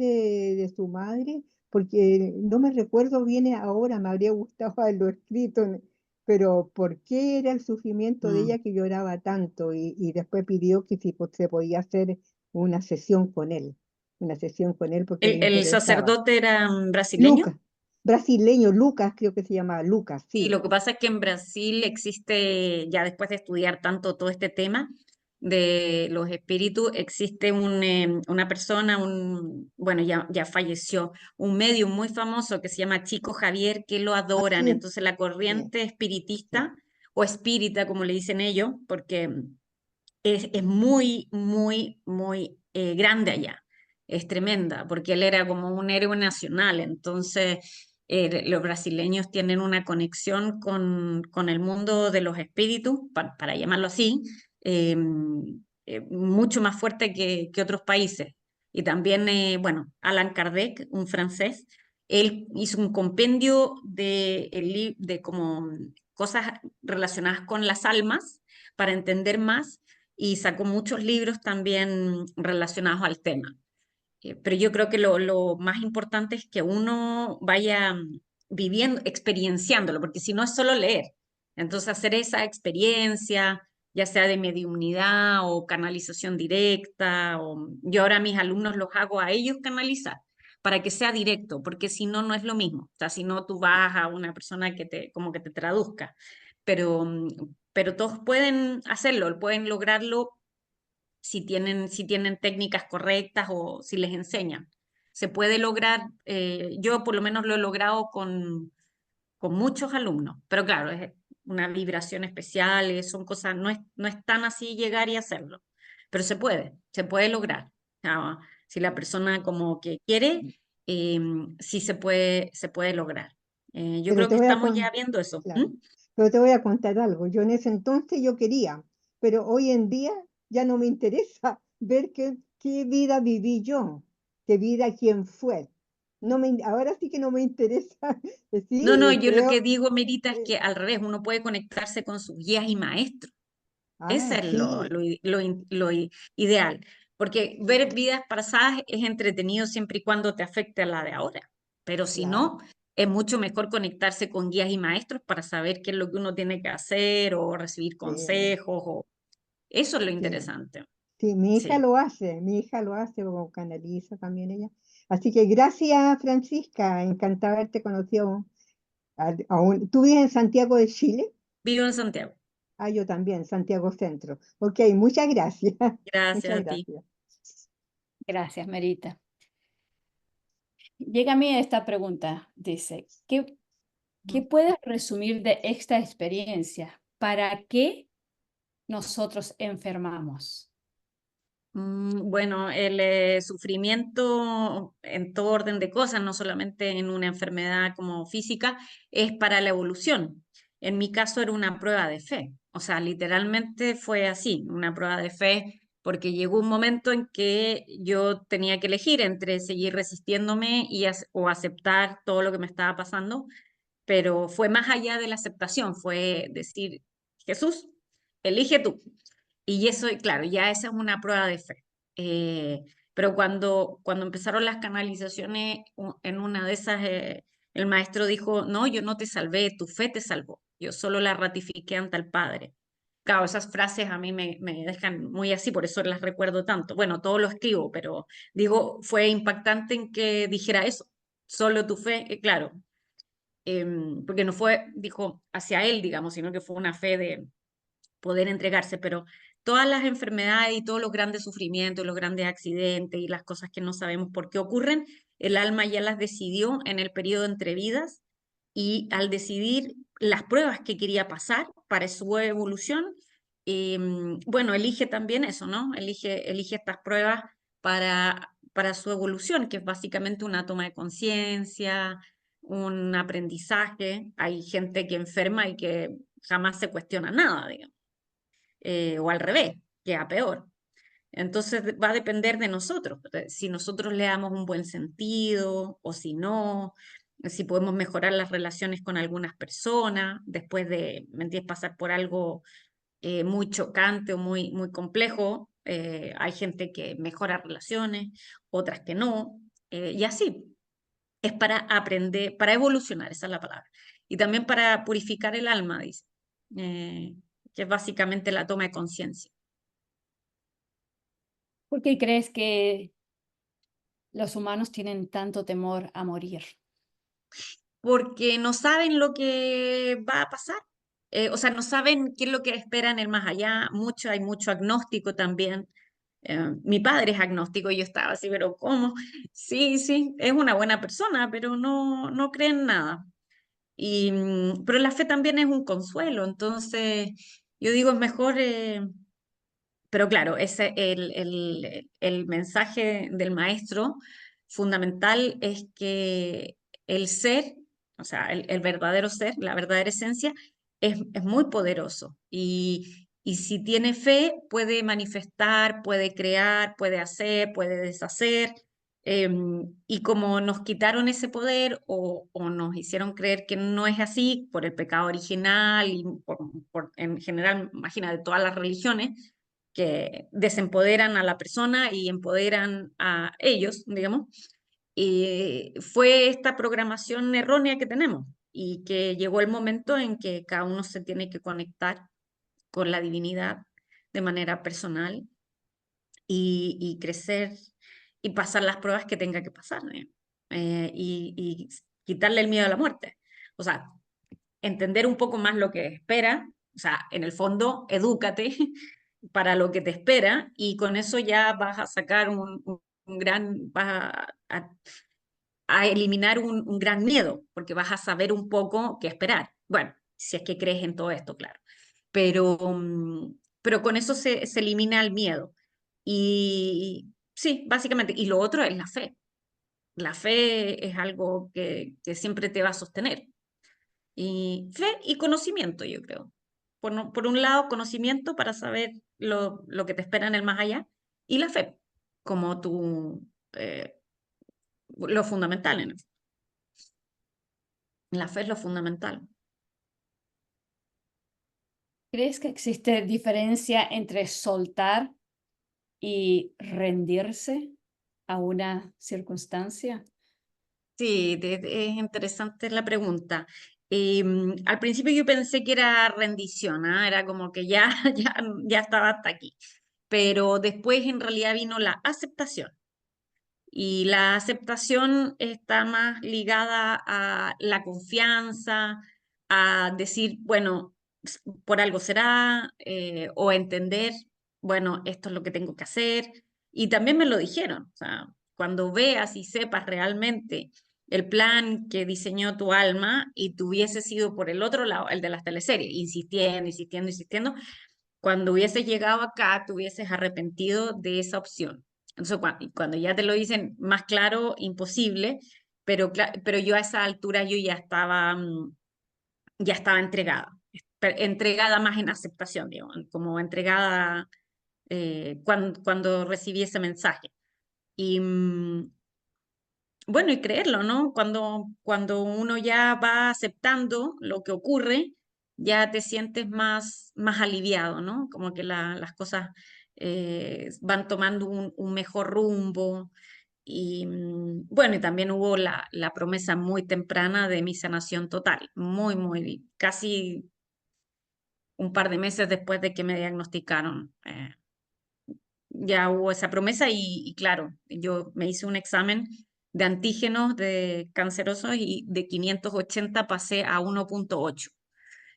de su madre, porque no me recuerdo bien ahora, me habría gustado haberlo escrito, pero ¿por qué era el sufrimiento de mm. ella que lloraba tanto? Y después pidió que si se podía hacer una sesión con él, una sesión con él porque le El interesaba. sacerdote era brasileño. Lucas, brasileño, Lucas, creo que se llama Lucas, Sí, sí, lo que pasa es que en Brasil existe, ya después de estudiar tanto todo este tema de los espíritus, existe una persona, bueno, ya falleció, un medium muy famoso que se llama Chico Javier, que lo adoran. así, Entonces la sí, corriente sí, espiritista o espírita, como le dicen ellos, porque es muy, muy, muy grande allá. Es tremenda, porque él era como un héroe nacional. Entonces, los brasileños tienen una conexión con el mundo de los espíritus, para llamarlo así, eh, mucho más fuerte que otros países. Y también, bueno, Allan Kardec, un francés, él hizo un compendio de como cosas relacionadas con las almas para entender más y sacó muchos libros también relacionados al tema. Pero yo creo que lo más importante es que uno vaya viviendo, experienciándolo, porque si no es solo leer. Entonces hacer esa experiencia, ya sea de mediunidad o canalización directa, o yo ahora a mis alumnos los hago a ellos canalizar para que sea directo, porque si no, no es lo mismo. O sea, si no, tú vas a una persona que como que te traduzca, pero todos pueden hacerlo, pueden lograrlo si tienen técnicas correctas o si les enseñan. Se puede lograr, yo por lo menos lo he logrado con muchos alumnos, pero claro, es una vibración especial, son cosas, no es tan así llegar y hacerlo, pero se puede lograr. O sea, si la persona como que quiere, eh, sí se puede lograr. Yo pero creo te que voy a estamos ya contar. viendo eso. Claro. ¿Mm? Pero te voy a contar algo. Yo en ese entonces yo quería, pero hoy en día ya no me interesa ver qué vida viví yo, qué vida quién fue. Ahora sí que no me interesa. No, no, Sí, yo lo que creo. digo, Merita, es eh, que al revés, uno puede conectarse con sus guías y maestros. Ese es lo, sí, lo, i- lo in- lo i- ideal, porque ver vidas pasadas es entretenido siempre y cuando te afecte a la de ahora, pero si claro. no, es mucho mejor conectarse con guías y maestros para saber qué es lo que uno tiene que hacer o recibir Sí, consejos, o eso es lo sí. interesante. Sí, Sí, mi hija lo hace, o canaliza también ella. Así que gracias, Francisca, encantada de haberte conocido. ¿Tú vives en Santiago de Chile? vivo en Santiago. Ah, yo también, Santiago Centro. Ok, muchas gracias. Gracias Muchas a ti. gracias. Gracias, Merita. Llega a mí esta pregunta, dice, ¿qué puedes resumir de esta experiencia? ¿Para qué nosotros enfermamos? Bueno, el sufrimiento en todo orden de cosas, no solamente en una enfermedad como física, es para la evolución. En mi caso era una prueba de fe, o sea, literalmente fue así, una prueba de fe, porque llegó un momento en que yo tenía que elegir entre seguir resistiéndome o aceptar todo lo que me estaba pasando, pero fue más allá de la aceptación, fue decir, Jesús, elige tú. Y eso, claro, ya esa es una prueba de fe. Pero cuando empezaron las canalizaciones, en una de esas El maestro dijo, no, yo no te salvé, tu fe te salvó, yo solo la ratifiqué ante el Padre. Claro, esas frases a mí me dejan muy así, por eso las recuerdo tanto. Bueno, todo lo escribo, pero digo, fue impactante en que dijera eso, solo tu fe, claro, porque no fue, dijo, hacia él, digamos, sino que fue una fe de poder entregarse, pero todas las enfermedades y todos los grandes sufrimientos, los grandes accidentes y las cosas que no sabemos por qué ocurren, el alma ya las decidió en el periodo entre vidas y al decidir las pruebas que quería pasar para su evolución, bueno, elige también eso, ¿no? Elige estas pruebas para su evolución, que es básicamente una toma de conciencia, un aprendizaje. Hay gente que enferma y que jamás se cuestiona nada, digamos, o al revés, queda peor. Entonces va a depender de nosotros, si nosotros le damos un buen sentido o si no, si podemos mejorar las relaciones con algunas personas después de, ¿me entiendes?, pasar por algo muy chocante o muy complejo. Hay gente que mejora relaciones, otras que no, y así. Es para aprender, para evolucionar, esa es la palabra. Y también para purificar el alma, dice, eh, que es básicamente la toma de conciencia. ¿Por qué crees que los humanos tienen tanto temor a morir? Porque no saben lo que va a pasar. O sea, no saben qué es lo que esperan el más allá. Hay mucho agnóstico también. Mi padre es agnóstico y yo estaba así, pero ¿cómo? Sí, sí, es una buena persona, pero no cree en nada. Pero la fe también es un consuelo, entonces yo digo, es mejor, pero claro, el mensaje del maestro fundamental es que el ser, o sea, el verdadero ser, la verdadera esencia, es muy poderoso. Y si tiene fe, puede manifestar, puede crear, puede hacer, puede deshacer. Y como nos quitaron ese poder o nos hicieron creer que no es así por el pecado original y en general, imagina, de todas las religiones, que desempoderan a la persona y empoderan a ellos, digamos, y fue esta programación errónea que tenemos y que llegó el momento en que cada uno se tiene que conectar con la divinidad de manera personal y crecer y pasar las pruebas que tenga que pasar, ¿eh? Y quitarle el miedo a la muerte. O sea, entender un poco más lo que espera, o sea, en el fondo, edúcate para lo que te espera y con eso ya vas a sacar un gran, a eliminar un gran miedo, porque vas a saber un poco qué esperar. Bueno, si es que crees en todo esto, claro. Pero con eso se elimina el miedo. Y sí, básicamente. Y lo otro es la fe. La fe es algo que siempre te va a sostener. Y fe y conocimiento, yo creo. Por un lado, conocimiento para saber lo que te espera en el más allá, y la fe, como eh, lo fundamental en eso. La fe es lo fundamental. ¿Crees que existe diferencia entre soltar y rendirse a una circunstancia? Sí, es interesante la pregunta. Al principio yo pensé que era rendición, ¿ah? Era como que ya, ya estaba hasta aquí. Pero después en realidad vino la aceptación. Y la aceptación está más ligada a la confianza, a decir, bueno, por algo será, o entender, bueno, esto es lo que tengo que hacer. Y también me lo dijeron, o sea, cuando veas y sepas realmente el plan que diseñó tu alma y tuviese sido por el otro lado, el de las teleseries, insistiendo, insistiendo, insistiendo, cuando hubieses llegado acá, te hubieses arrepentido de esa opción. Entonces, cuando ya te lo dicen más claro, imposible, pero yo a esa altura yo ya estaba entregada, entregada más en aceptación, digamos, como entregada cuando recibí ese mensaje. Y bueno, y creerlo, ¿no? Cuando uno ya va aceptando lo que ocurre, ya te sientes más aliviado, ¿no? Como que las cosas van tomando un mejor rumbo. Bueno, y también hubo la promesa muy temprana de mi sanación total, muy, casi un par de meses después de que me diagnosticaron. Ya hubo esa promesa y claro, yo me hice un examen de antígenos de cancerosos y de 580 pasé a 1,8.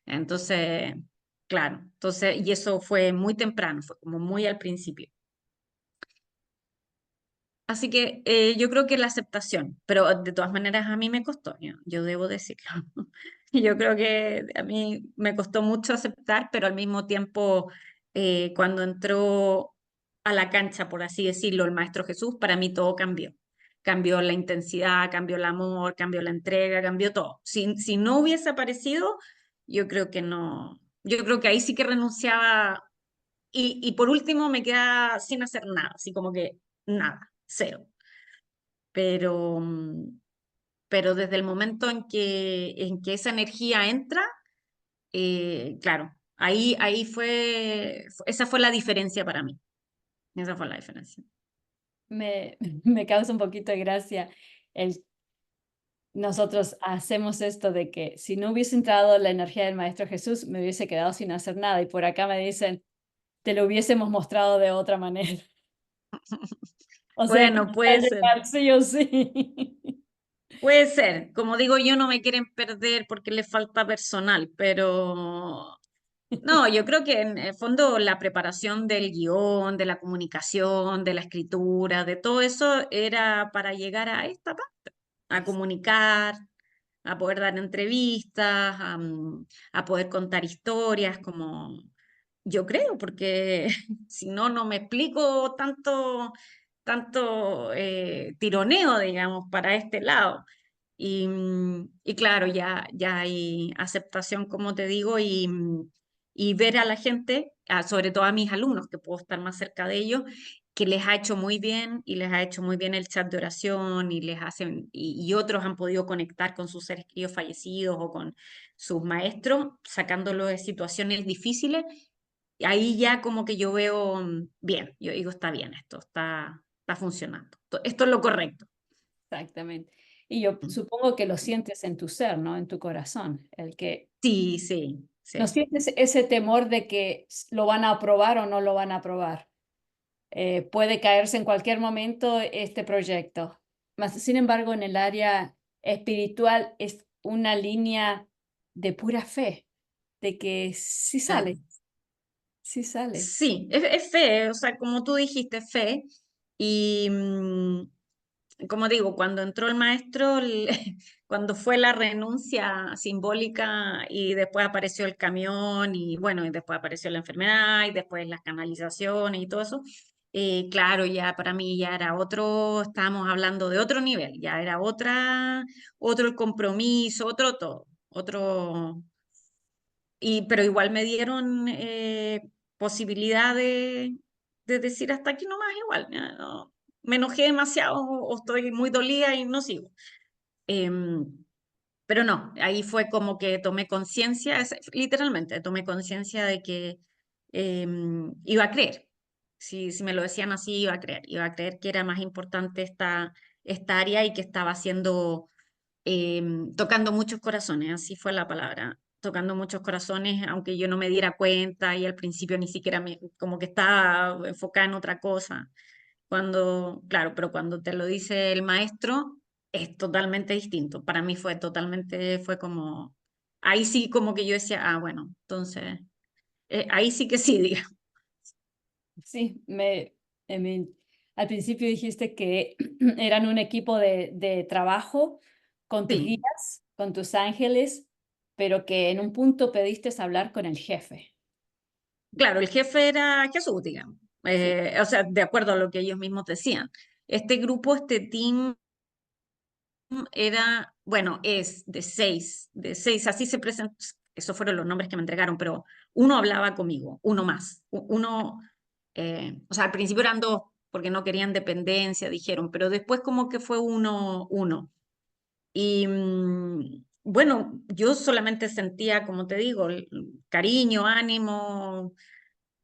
Entonces, claro, entonces, y eso fue muy temprano, fue como muy al principio. Así que yo creo que la aceptación, pero de todas maneras a mí me costó, yo debo decirlo. Yo creo que a mí me costó mucho aceptar, pero al mismo tiempo, cuando entró a la cancha, por así decirlo, el Maestro Jesús, para mí todo cambió. Cambió la intensidad, cambió el amor, cambió la entrega, cambió todo. Si no hubiese aparecido, yo creo que no, yo creo que ahí sí que renunciaba y por último me quedaba sin hacer nada, así como que nada, cero. Pero, pero desde el momento en que esa energía entra, claro, ahí esa fue la diferencia para mí. Esa fue la diferencia. Me causa un poquito de gracia el nosotros hacemos esto de que si no hubiese entrado la energía del Maestro Jesús, me hubiese quedado sin hacer nada. Y por acá me dicen, te lo hubiésemos mostrado de otra manera. O sea que Bueno, va a puede ser. llegar sí o sí. Puede ser. Como digo yo, no me quieren perder porque le falta personal, pero no, yo creo que en el fondo la preparación del guión, de la comunicación, de la escritura, de todo eso era para llegar a esta parte, a comunicar, a poder dar entrevistas, a poder contar historias, como yo creo, porque si no, no me explico tanto tironeo, digamos, para este lado. Y claro, ya hay aceptación, como te digo, y ver a la gente, sobre todo a mis alumnos, que puedo estar más cerca de ellos, que les ha hecho muy bien y les ha hecho muy bien el chat de oración y les hacen, y otros han podido conectar con sus seres queridos fallecidos o con sus maestros, sacándolos de situaciones difíciles. Y ahí ya como que yo veo bien, yo digo, está bien, esto está funcionando, esto es lo correcto. Exactamente. Y yo supongo que lo sientes en tu ser, ¿no? En tu corazón. El que Sí, sí, no sí. sientes ese temor de que lo van a aprobar o no lo van a aprobar. Puede caerse en cualquier momento este proyecto. Mas, sin embargo, en el área espiritual es una línea de pura fe, de que sí Claro. sale, sí sale. Sí, es fe, o sea, como tú dijiste, fe. Y como digo, cuando entró el maestro, cuando fue la renuncia simbólica y después apareció el camión y bueno, y después apareció la enfermedad y después las canalizaciones y todo eso, claro, ya para mí ya era otro, estábamos hablando de otro nivel, ya era otro el compromiso, otro todo, otro, pero igual me dieron posibilidad de decir hasta aquí nomás igual, ya, no, me enojé demasiado o estoy muy dolida y no sigo. Em, pero no, ahí fue como que tomé conciencia, literalmente tomé conciencia de que iba a creer. Si me lo decían así, iba a creer que era más importante esta área y que estaba haciendo tocando muchos corazones, así fue la palabra, tocando muchos corazones, aunque yo no me diera cuenta y al principio ni siquiera como que estaba enfocada en otra cosa. Claro, pero cuando te lo dice el maestro, es totalmente distinto. Para mí fue como, ahí sí como que yo decía, bueno, entonces, ahí sí que sí, diga. Sí, al principio dijiste que eran un equipo de trabajo con tus Sí, guías, con tus ángeles, pero que en un punto pediste hablar con el jefe. claro, el jefe era Jesús, digamos. Sí, O sea, de acuerdo a lo que ellos mismos decían. Este grupo, este team era, bueno, es de seis, así se presentó, esos fueron los nombres que me entregaron, pero uno hablaba conmigo, uno más, uno, o sea, al principio eran dos, porque no querían dependencia, dijeron, pero después como que fue uno. Y bueno, yo solamente sentía, como te digo, cariño, ánimo,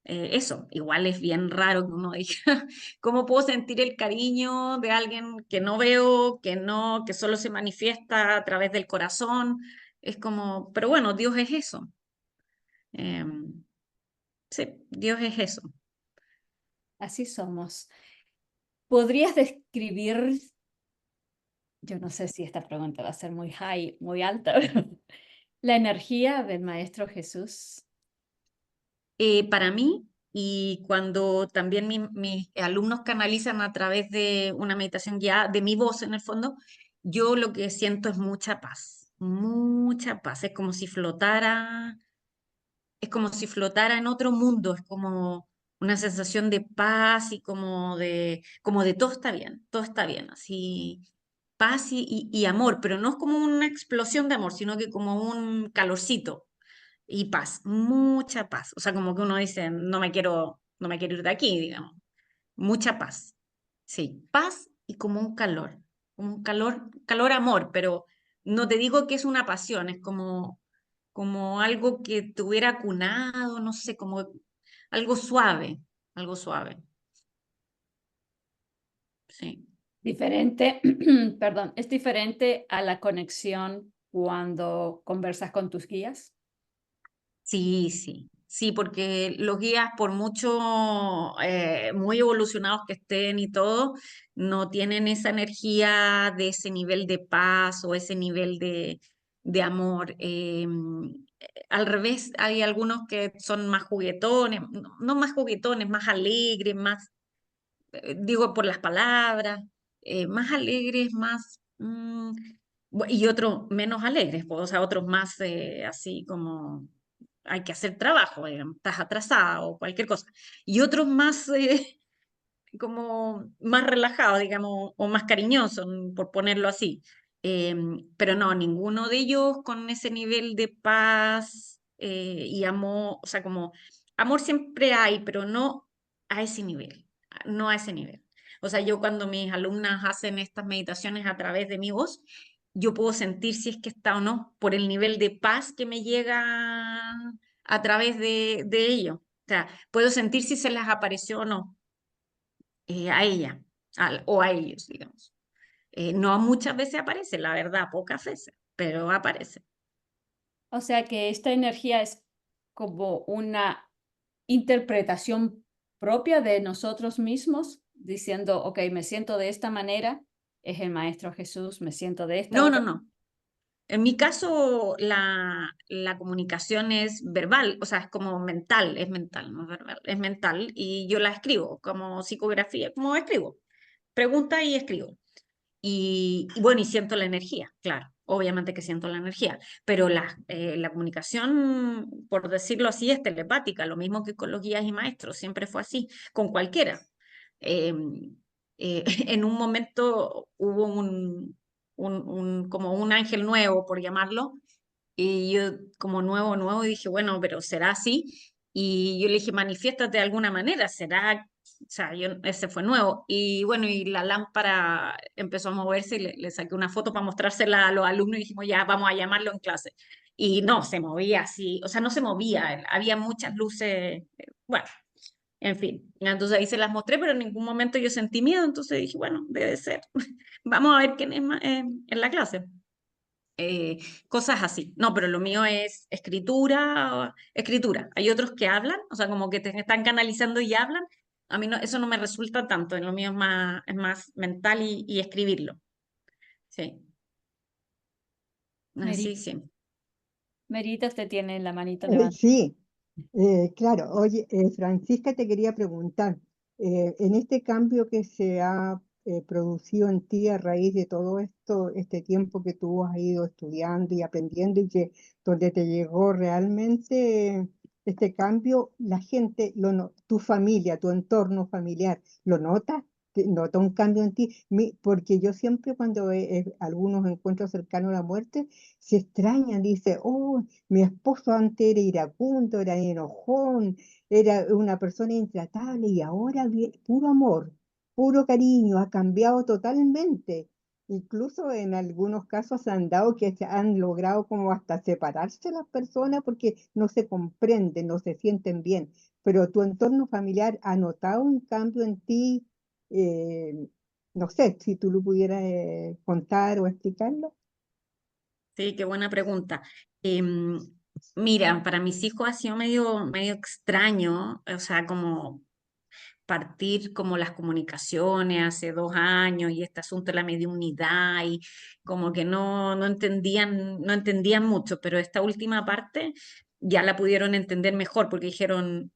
Eso, igual es bien raro que uno diga, ¿cómo puedo sentir el cariño de alguien que no veo, que no, que solo se manifiesta a través del corazón? Es como, pero bueno, Dios es eso. Em, sí, Dios es eso. Así somos. ¿Podrías describir, yo no sé si esta pregunta va a ser muy high, muy alta, la energía del Maestro Jesús? Para mí, y cuando también mis alumnos canalizan a través de una meditación guiada, de mi voz en el fondo, yo lo que siento es mucha paz, mucha paz. Es como si flotara en otro mundo, es como una sensación de paz y como de todo está bien, así, paz y amor, pero no es como una explosión de amor, sino que como un calorcito y paz, mucha paz. O sea, como que uno dice, no me quiero ir de aquí, digamos. Mucha paz. Sí, paz y como un calor amor, pero no te digo que es una pasión, es como algo que te hubiera cunado, no sé, como algo suave, algo suave. Sí. Diferente, perdón, ¿es diferente a la conexión cuando conversas con tus guías? Sí, sí, sí, porque los guías, por mucho muy evolucionados que estén y todo, no tienen esa energía de ese nivel de paz o ese nivel de amor. Al revés, hay algunos que son más juguetones, no más juguetones, más alegres, más, digo por las palabras, más alegres, más... y otros menos alegres, pues, o sea, otros más así como hay que hacer trabajo, estás atrasada o cualquier cosa. Y otros más como más relajados, digamos, o más cariñosos, por ponerlo así. Pero no, ninguno de ellos con ese nivel de paz y amor, o sea, como amor siempre hay, pero no a ese nivel, no a ese nivel. O sea, yo cuando mis alumnas hacen estas meditaciones a través de mi voz, yo puedo sentir si es que está o no, por el nivel de paz que me llega a través de ello. O sea, puedo sentir si se les apareció o no a ella o a ellos, digamos. No muchas veces aparece, la verdad, pocas veces, pero aparece. O sea que esta energía es como una interpretación propia de nosotros mismos, diciendo, ok, me siento de esta manera, es el Maestro Jesús, me siento de esta No, no, otra. no. En mi caso, la comunicación es verbal, o sea, es como mental, es mental, no es verbal, es mental y yo la escribo como psicografía, como escribo. Pregunta y escribo. Y bueno, y siento la energía, claro, obviamente que siento la energía, pero la comunicación, por decirlo así, es telepática, lo mismo que con los guías y maestros, siempre fue así, con cualquiera. Eh, en un momento hubo como un ángel nuevo, por llamarlo, y yo como nuevo dije, bueno, pero ¿será así? Y yo le dije, manifiéstate de alguna manera, ¿será? O sea, ese fue nuevo. Y bueno, y la lámpara empezó a moverse y le saqué una foto para mostrársela a los alumnos y dijimos, ya, vamos a llamarlo en clase. Y no, se movía así, o sea, no se movía, había muchas luces, bueno, en fin. Entonces ahí se las mostré, pero en ningún momento yo sentí miedo, entonces dije, bueno, debe ser. Vamos a ver quién es más, en la clase eh, cosas así. No, pero lo mío es escritura, escritura. Hay otros que hablan, o sea, como que te están canalizando y hablan. A mí no, eso no me resulta tanto, en lo mío es más mental y escribirlo. Sí, Meri- así, sí. Merita, usted tiene la manito levantada. Sí, claro. Oye, Francisca, te quería preguntar, en este cambio que se ha producido en ti a raíz de todo esto, este tiempo que tú has ido estudiando y aprendiendo y que donde te llegó realmente este cambio, la gente, tu familia, tu entorno familiar, ¿lo nota? ¿Nota un cambio en ti? Porque yo siempre cuando algunos encuentros cercanos a la muerte, se extrañan, dice, oh, mi esposo antes era iracundo, era enojón, era una persona intratable y ahora puro amor, puro cariño, ha cambiado totalmente. Incluso en algunos casos se han dado que se han logrado como hasta separarse las personas porque no se comprenden, no se sienten bien. pero tu entorno familiar ha notado un cambio en ti. Eh, no sé si tú lo pudieras contar o explicarlo. Sí, qué buena pregunta. Em, Mira, para mis hijos ha sido medio extraño, o sea, como partir como las comunicaciones hace 2 años y este asunto de la mediunidad y como que no entendían mucho, pero esta última parte ya la pudieron entender mejor porque dijeron,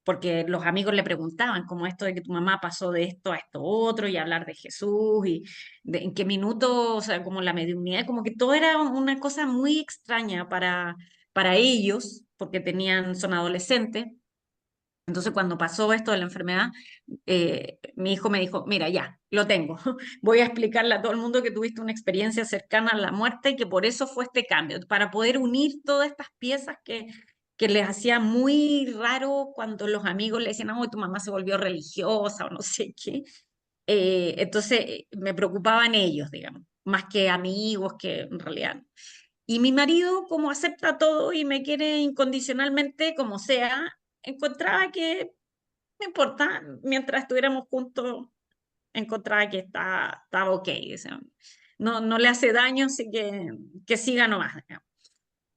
porque los amigos le preguntaban como esto de que tu mamá pasó de esto a esto otro y hablar de Jesús y en qué minuto, o sea, como la mediunidad, como que todo era una cosa muy extraña para ellos, porque son adolescentes. Entonces, cuando pasó esto de la enfermedad, mi hijo me dijo, mira, ya, lo tengo. Voy a explicarle a todo el mundo que tuviste una experiencia cercana a la muerte y que por eso fue este cambio, para poder unir todas estas piezas que les hacía muy raro cuando los amigos le decían, oh, tu mamá se volvió religiosa o no sé qué. Entonces, me preocupaban ellos, digamos, más que amigos, que en realidad no. Y mi marido, como acepta todo y me quiere incondicionalmente, como sea, encontraba que no importa, mientras estuviéramos juntos, encontraba que estaba ok. O sea, no le hace daño, así que siga nomás, digamos.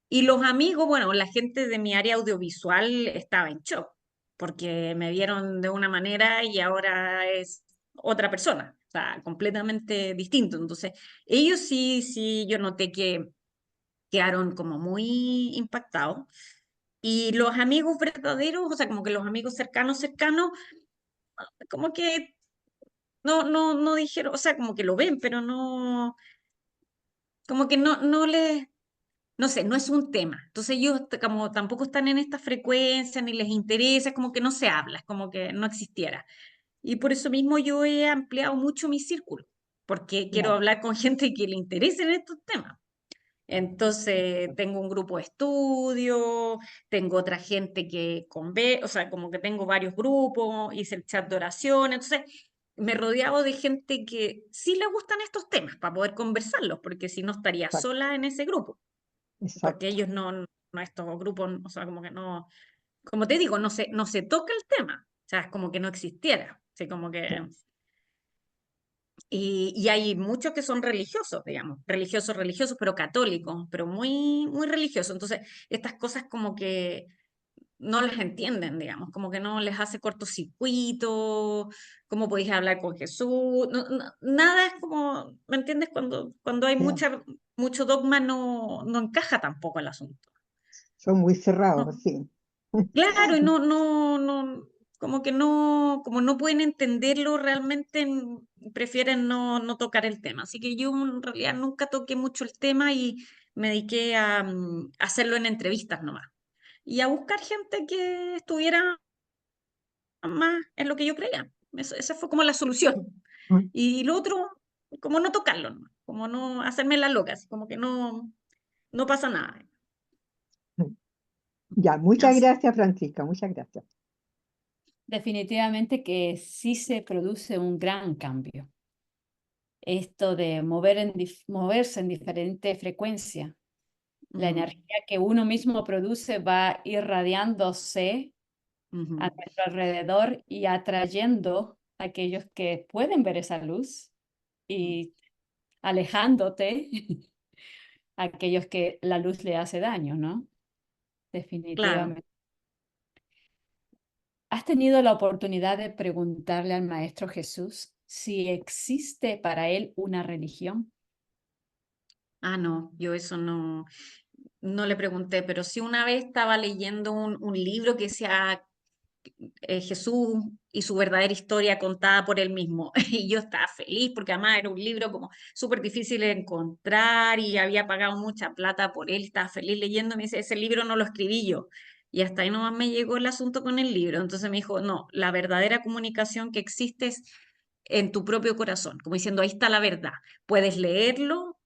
Y los amigos, bueno, la gente de mi área audiovisual estaba en shock, porque me vieron de una manera y ahora es otra persona, o sea, completamente distinto. Entonces, ellos sí, yo noté que quedaron como muy impactados. Y los amigos verdaderos, o sea, como que los amigos cercanos, como que no dijeron, o sea, como que lo ven, pero no, como que no les, no sé, no es un tema. Entonces ellos como tampoco están en esta frecuencia, ni les interesa, es como que no se habla, es como que no existiera. Y por eso mismo yo he ampliado mucho mi círculo, porque quiero Claro, hablar con gente que le interesen estos temas. Entonces, tengo un grupo de estudio, tengo otra gente que o sea, como que tengo varios grupos, hice el chat de oración, entonces me he rodeado de gente que sí le gustan estos temas para poder conversarlos, porque si no estaría exacto, sola en ese grupo, porque exacto. ellos no estos grupos, o sea, como que no, como te digo, no se toca el tema, o sea, es como que no existiera, así como que y hay muchos que son religiosos, digamos, religiosos, pero católicos, pero muy religiosos. Entonces, estas cosas como que no las entienden, digamos, como que no les hace cortocircuito, cómo podéis hablar con Jesús, nada es como, ¿me entiendes? Cuando hay Claro. mucho dogma no encaja tampoco el asunto. Son muy cerrados, No, sí. claro, y no, como no pueden entenderlo realmente, prefieren no tocar el tema. Así que yo en realidad nunca toqué mucho el tema y me dediqué a hacerlo en entrevistas nomás. Y a buscar gente que estuviera más en lo que yo creía. Esa fue como la solución. Y lo otro, como no tocarlo, nomás, como no hacerme la loca, así como que no pasa nada. Ya, muchas Así. gracias, Francisca, muchas gracias. Definitivamente que sí se produce un gran cambio. Esto de moverse en diferente frecuencia. La Ujú, energía que uno mismo produce va irradiándose a ujú, nuestro alrededor y atrayendo a aquellos que pueden ver esa luz y alejándote a aquellos que la luz le hace daño, ¿no? claro. Definitivamente. ¿Has tenido la oportunidad de preguntarle al Maestro Jesús si existe para él una religión? Ah, no, yo eso no le pregunté, pero sí una vez estaba leyendo un libro que decía Jesús y su verdadera historia contada por él mismo. Y yo estaba feliz porque además era un libro como súper difícil de encontrar y había pagado mucha plata por él, estaba feliz leyendo, me dice, ese libro no lo escribí yo. Y hasta ahí nomás me llegó el asunto con el libro. Entonces me dijo, no, la verdadera comunicación que existe es en tu propio corazón, como diciendo, ahí está la verdad. Puedes leerlo,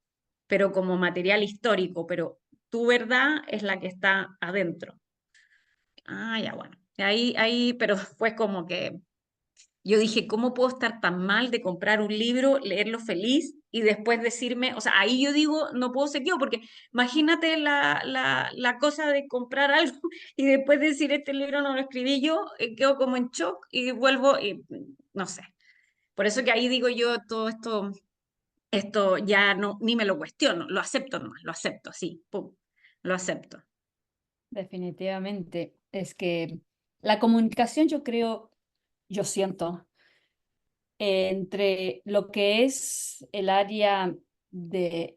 pero como material histórico, pero tu verdad es la que está adentro. Ah, ya bueno. Ahí, pero fue como que Yo dije, ¿cómo puedo estar tan mal de comprar un libro, leerlo feliz y después decirme, o sea, ahí yo digo, no puedo ser yo, porque imagínate la cosa de comprar algo y después decir, este libro no lo escribí yo, quedo como en shock y vuelvo, y, no sé. Por eso que ahí digo yo, todo esto ya no, ni me lo cuestiono, lo acepto nomás, lo acepto, así, pum, lo acepto. Definitivamente. Es que la comunicación, yo creo, yo siento, entre lo que es el área de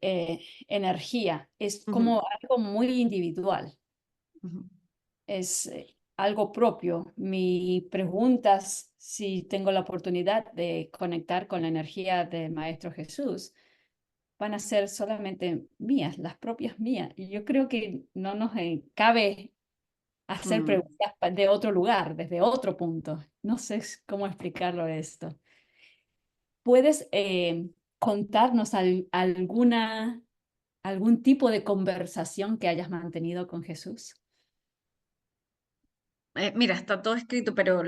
energía, es Ujú, como algo muy individual, ujú, es algo propio. Mi preguntas, si tengo la oportunidad de conectar con la energía del Maestro Jesús, van a ser solamente mías, las propias mías. Y yo creo que no nos cabe hacer mm. preguntas de otro lugar, desde otro punto. No sé cómo explicarlo esto. ¿Puedes contarnos algún tipo de conversación que hayas mantenido con Jesús? Mira, está todo escrito, pero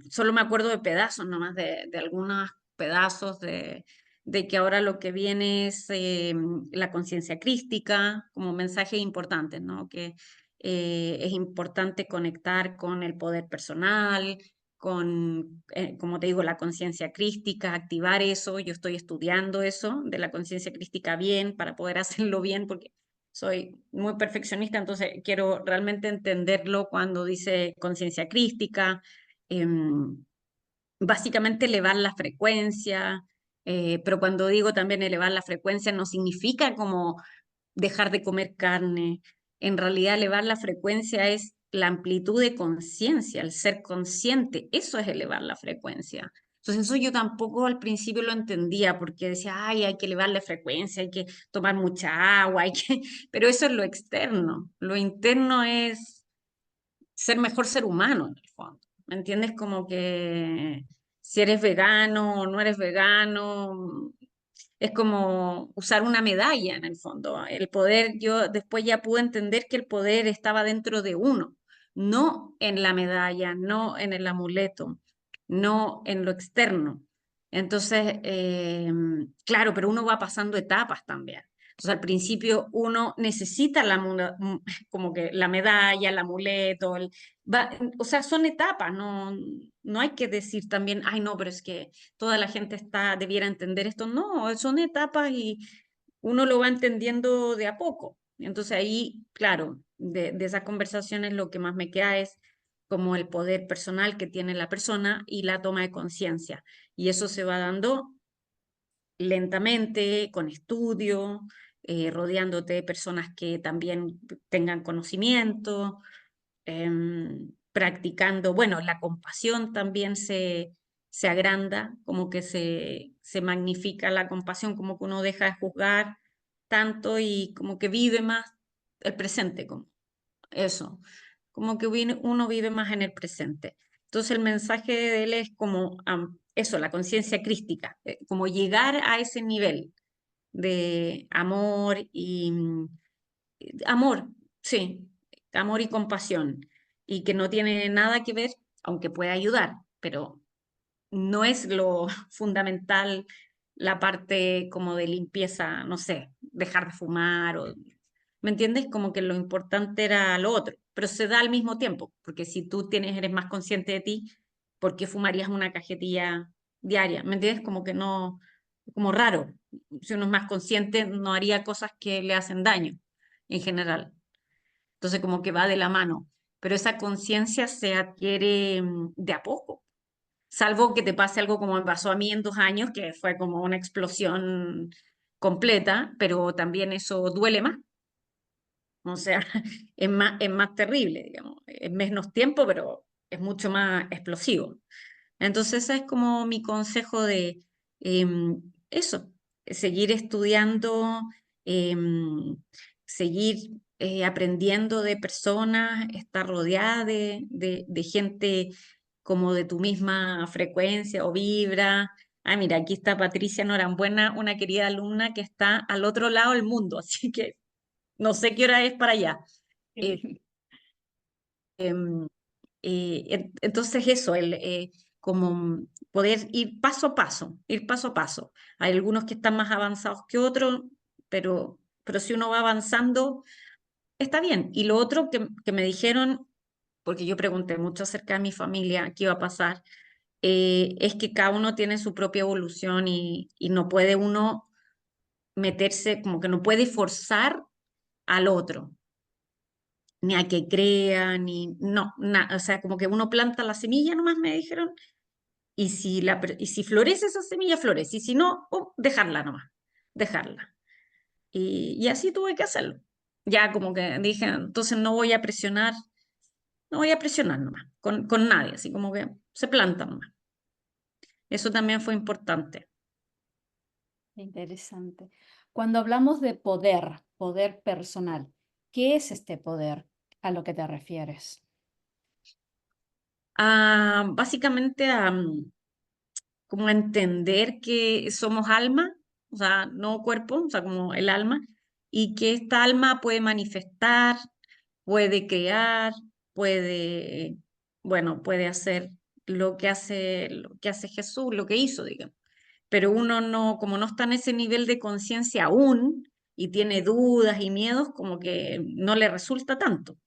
solo me acuerdo de pedazos nomás, de algunos pedazos de que ahora lo que viene es la conciencia crística como mensaje importante, ¿no? Que es importante conectar con el poder personal, con, como te digo, la conciencia crística, activar eso. Yo estoy estudiando eso de la conciencia crística bien para poder hacerlo bien, porque soy muy perfeccionista, entonces quiero realmente entenderlo cuando dice conciencia crística, básicamente elevar la frecuencia, pero cuando digo también elevar la frecuencia no significa como dejar de comer carne, en realidad elevar la frecuencia es la amplitud de conciencia, el ser consciente, eso es elevar la frecuencia. Entonces eso yo tampoco al principio lo entendía porque decía, ay, hay que elevar la frecuencia, hay que tomar mucha agua, pero eso es lo externo. Lo interno es ser mejor ser humano en el fondo. ¿Me entiendes? Como que si eres vegano o no eres vegano, es como usar una medalla en el fondo. El poder, yo después ya pude entender que el poder estaba dentro de uno, no en la medalla, no en el amuleto, no en lo externo. Entonces, claro, pero uno va pasando etapas también. Entonces, al principio uno necesita como que la medalla, el amuleto, o sea, son etapas, no, no hay que decir también, ay, no, pero es que toda la gente debiera entender esto. No, son etapas y uno lo va entendiendo de a poco. Entonces ahí, claro, de esas conversaciones lo que más me queda es como el poder personal que tiene la persona y la toma de conciencia. Y eso se va dando lentamente, con estudio, rodeándote de personas que también tengan conocimiento, practicando, bueno, la compasión también se agranda, como que se magnifica la compasión, como que uno deja de juzgar tanto y como que vive más el presente, como eso, como que uno vive más en el presente. Entonces el mensaje de él es como eso, la conciencia crística, como llegar a ese nivel de amor amor, sí, amor y compasión, y que no tiene nada que ver, aunque puede ayudar, pero no es lo fundamental la parte como de limpieza, no sé, dejar de fumar o, ¿me entiendes? Como que lo importante era lo otro, pero se da al mismo tiempo, porque si tú eres más consciente de ti, ¿por qué fumarías una cajetilla diaria? ¿Me entiendes? Como que no, como raro. Si uno es más consciente, no haría cosas que le hacen daño en general. Entonces, como que va de la mano. Pero esa conciencia se adquiere de a poco, salvo que te pase algo como me pasó a mí en 2 años, que fue como una explosión completa, pero también eso duele más. O sea, es más terrible, digamos. Es menos tiempo, pero es mucho más explosivo. Entonces, ese es como mi consejo de eso, seguir estudiando, em, seguir aprendiendo de personas, estar rodeada de gente como de tu misma frecuencia o vibra. Ah, mira, aquí está Patricia Norambuena, una querida alumna que está al otro lado del mundo, así que no sé qué hora es para allá. Eh, em, entonces eso, como poder ir paso a paso, ir paso a paso. Hay algunos que están más avanzados que otros, pero si uno va avanzando, está bien. Y lo otro que me dijeron, porque yo pregunté mucho acerca de mi familia, qué iba a pasar, es que cada uno tiene su propia evolución y no puede uno meterse, como que no puede forzar al otro, ni a que crea, ni, no, o sea, como que uno planta la semilla, nomás me dijeron, y si florece esa semilla, florece, y si no, dejarla nomás, dejarla. Y así tuve que hacerlo. Ya como que dije, entonces no voy a presionar, no voy a presionar nomás, con nadie, así como que se planta nomás. Eso también fue importante. Interesante. Cuando hablamos de poder, poder personal, ¿qué es este poder a lo que te refieres? Básicamente como a entender que somos alma, o sea, no cuerpo, o sea, como el alma, y que esta alma puede manifestar, puede crear, puede, bueno, puede hacer lo que hace Jesús, lo que hizo, digamos. Pero uno no, como no está en ese nivel de conciencia aún y tiene dudas y miedos, como que no le resulta tanto.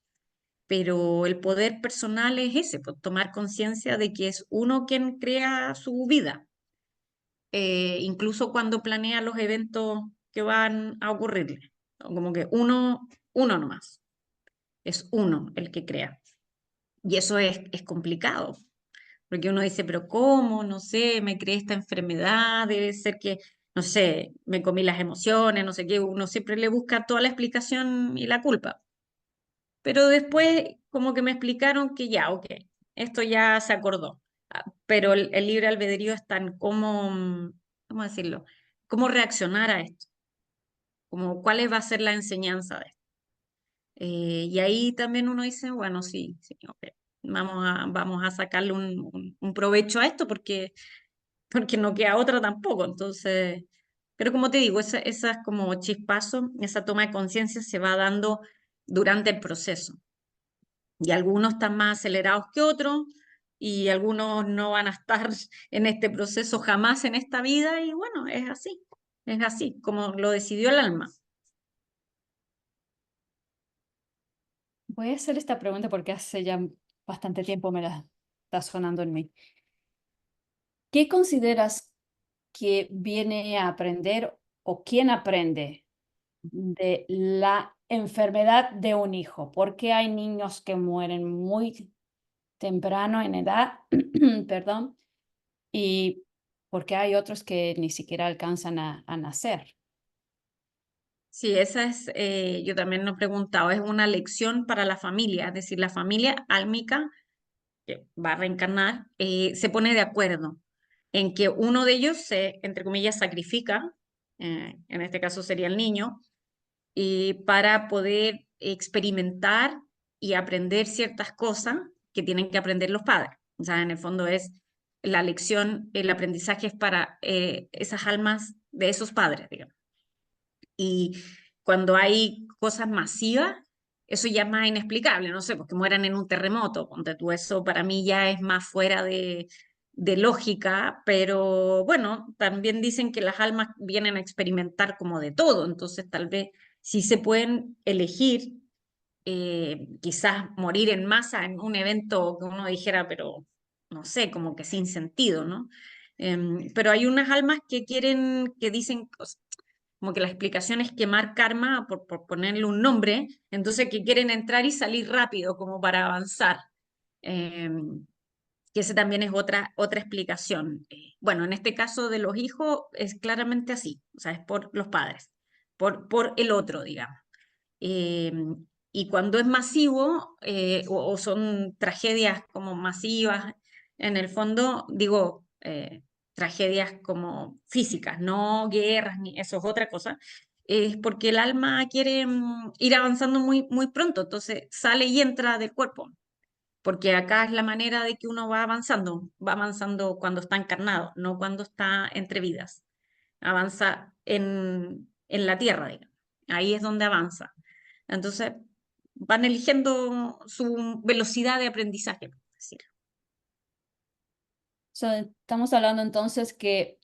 Pero el poder personal es ese, pues, tomar conciencia de que es uno quien crea su vida, incluso cuando planea los eventos que van a ocurrirle. ¿No? Como que uno nomás, es uno el que crea. Y eso es complicado, porque uno dice, pero ¿cómo? No sé, me creé esta enfermedad, debe ser que, no sé, me comí las emociones, no sé qué, uno siempre le busca toda la explicación y la culpa. Pero después como que me explicaron que ya, ok, esto ya se acordó. Pero el libre albedrío está en ¿cómo decirlo? Cómo reaccionar a esto, como cuál va a ser la enseñanza de esto. Y ahí también uno dice, bueno, sí, sí, ok, vamos a sacarle un provecho a esto porque no queda otra tampoco. Entonces, pero como te digo, esas como chispazos, esa toma de conciencia se va dando durante el proceso. Y algunos están más acelerados que otros, y algunos no van a estar en este proceso jamás en esta vida, y bueno, es así, como lo decidió el alma. Voy a hacer esta pregunta porque hace ya bastante tiempo me la está sonando en mí. ¿Qué consideras que viene a aprender o quién aprende de la enfermedad de un hijo? ¿Por qué hay niños que mueren muy temprano en edad? Perdón. Y por qué hay otros que ni siquiera alcanzan a nacer. Sí, esa es, yo también lo he preguntado, es una lección para la familia, es decir, la familia álmica que va a reencarnar, se pone de acuerdo en que uno de ellos se, entre comillas, sacrifica, en este caso sería el niño, y para poder experimentar y aprender ciertas cosas que tienen que aprender los padres. O sea, en el fondo es la lección, el aprendizaje es para esas almas de esos padres, digamos. Y cuando hay cosas masivas, eso ya es más inexplicable, no sé, porque mueran en un terremoto, ponte tú, eso para mí ya es más fuera de lógica, pero bueno, también dicen que las almas vienen a experimentar como de todo, entonces tal vez sí se pueden elegir, quizás morir en masa en un evento que uno dijera, pero no sé, como que sin sentido, ¿no? Pero hay unas almas que quieren, que dicen, como que la explicación es quemar karma, por ponerle un nombre, entonces que quieren entrar y salir rápido como para avanzar. Eh, que ese también es otra explicación. Bueno, en este caso de los hijos es claramente así, o sea, es por los padres, por el otro, digamos. Eh, y cuando es masivo, o son tragedias como masivas, en el fondo, digo, tragedias como físicas, no guerras, ni eso es otra cosa, es porque el alma quiere ir avanzando muy, muy pronto, entonces sale y entra del cuerpo, porque acá es la manera de que uno va avanzando cuando está encarnado, no cuando está entre vidas, avanza en la tierra, digamos. Ahí es donde avanza. Entonces, van eligiendo su velocidad de aprendizaje, por decir. Estamos hablando entonces que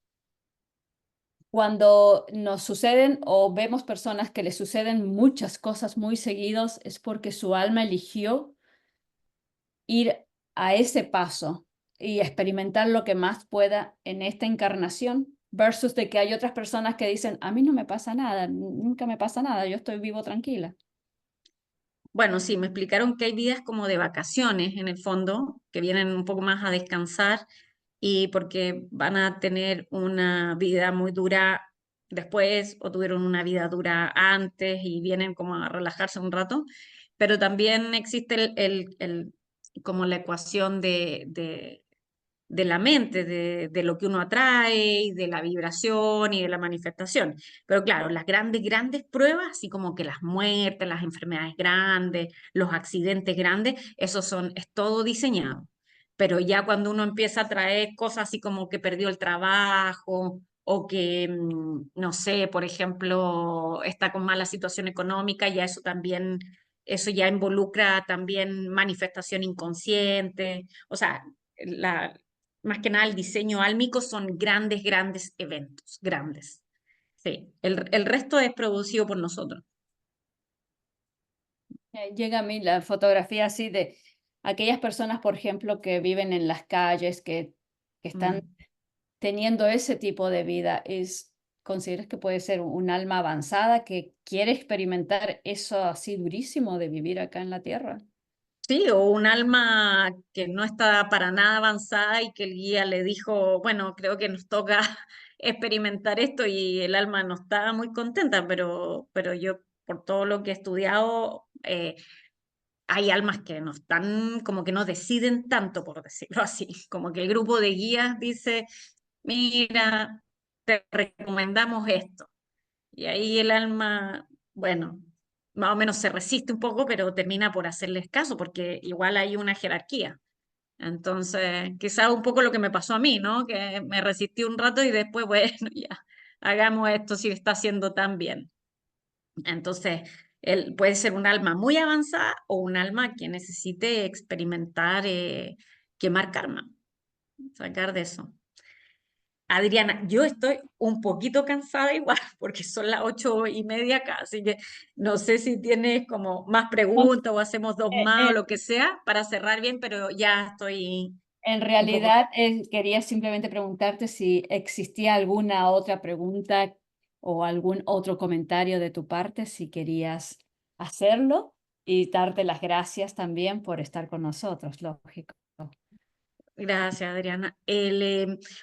cuando nos suceden o vemos personas que les suceden muchas cosas muy seguidos, es porque su alma eligió ir a ese paso y experimentar lo que más pueda en esta encarnación, versus de que hay otras personas que dicen, a mí no me pasa nada, nunca me pasa nada, yo estoy vivo tranquila. Bueno, sí, me explicaron que hay vidas como de vacaciones en el fondo, que vienen un poco más a descansar y porque van a tener una vida muy dura después o tuvieron una vida dura antes y vienen como a relajarse un rato, pero también existe como la ecuación de la mente, de lo que uno atrae, y de la vibración y de la manifestación. Pero claro, las grandes, grandes pruebas, así como que las muertes, las enfermedades grandes, los accidentes grandes, es todo diseñado. Pero ya cuando uno empieza a traer cosas así como que perdió el trabajo o que, no sé, por ejemplo, está con mala situación económica, ya eso ya involucra también manifestación inconsciente. O sea, la, más que nada el diseño álmico son grandes, grandes eventos, grandes. Sí, el resto es producido por nosotros. Llega a mí la fotografía así de aquellas personas, por ejemplo, que viven en las calles, que están Mm. teniendo ese tipo de vida. ¿Consideras que puede ser un alma avanzada que quiere experimentar eso así durísimo de vivir acá en la Tierra? Sí, o un alma que no está para nada avanzada y que el guía le dijo, bueno, creo que nos toca experimentar esto y el alma no está muy contenta, pero yo por todo lo que he estudiado, hay almas que no están, como que no deciden tanto, por decirlo así, como que el grupo de guías dice, mira, te recomendamos esto. Y ahí el alma, bueno, más o menos se resiste un poco, pero termina por hacerles caso, porque igual hay una jerarquía. Entonces, quizás un poco lo que me pasó a mí, ¿no? Que me resistí un rato y después, bueno, ya, hagamos esto si está haciendo tan bien. Entonces, él puede ser un alma muy avanzada o un alma que necesite experimentar, quemar karma, sacar de eso. Adriana, yo estoy un poquito cansada igual, porque son las 8:30 acá, así que no sé si tienes como más preguntas o hacemos dos Eh, más o eh, lo que sea para cerrar bien, pero ya estoy En un poco. realidad, quería simplemente preguntarte si existía alguna otra pregunta o algún otro comentario de tu parte, si querías hacerlo y darte las gracias también por estar con nosotros, lógico. Gracias, Adriana.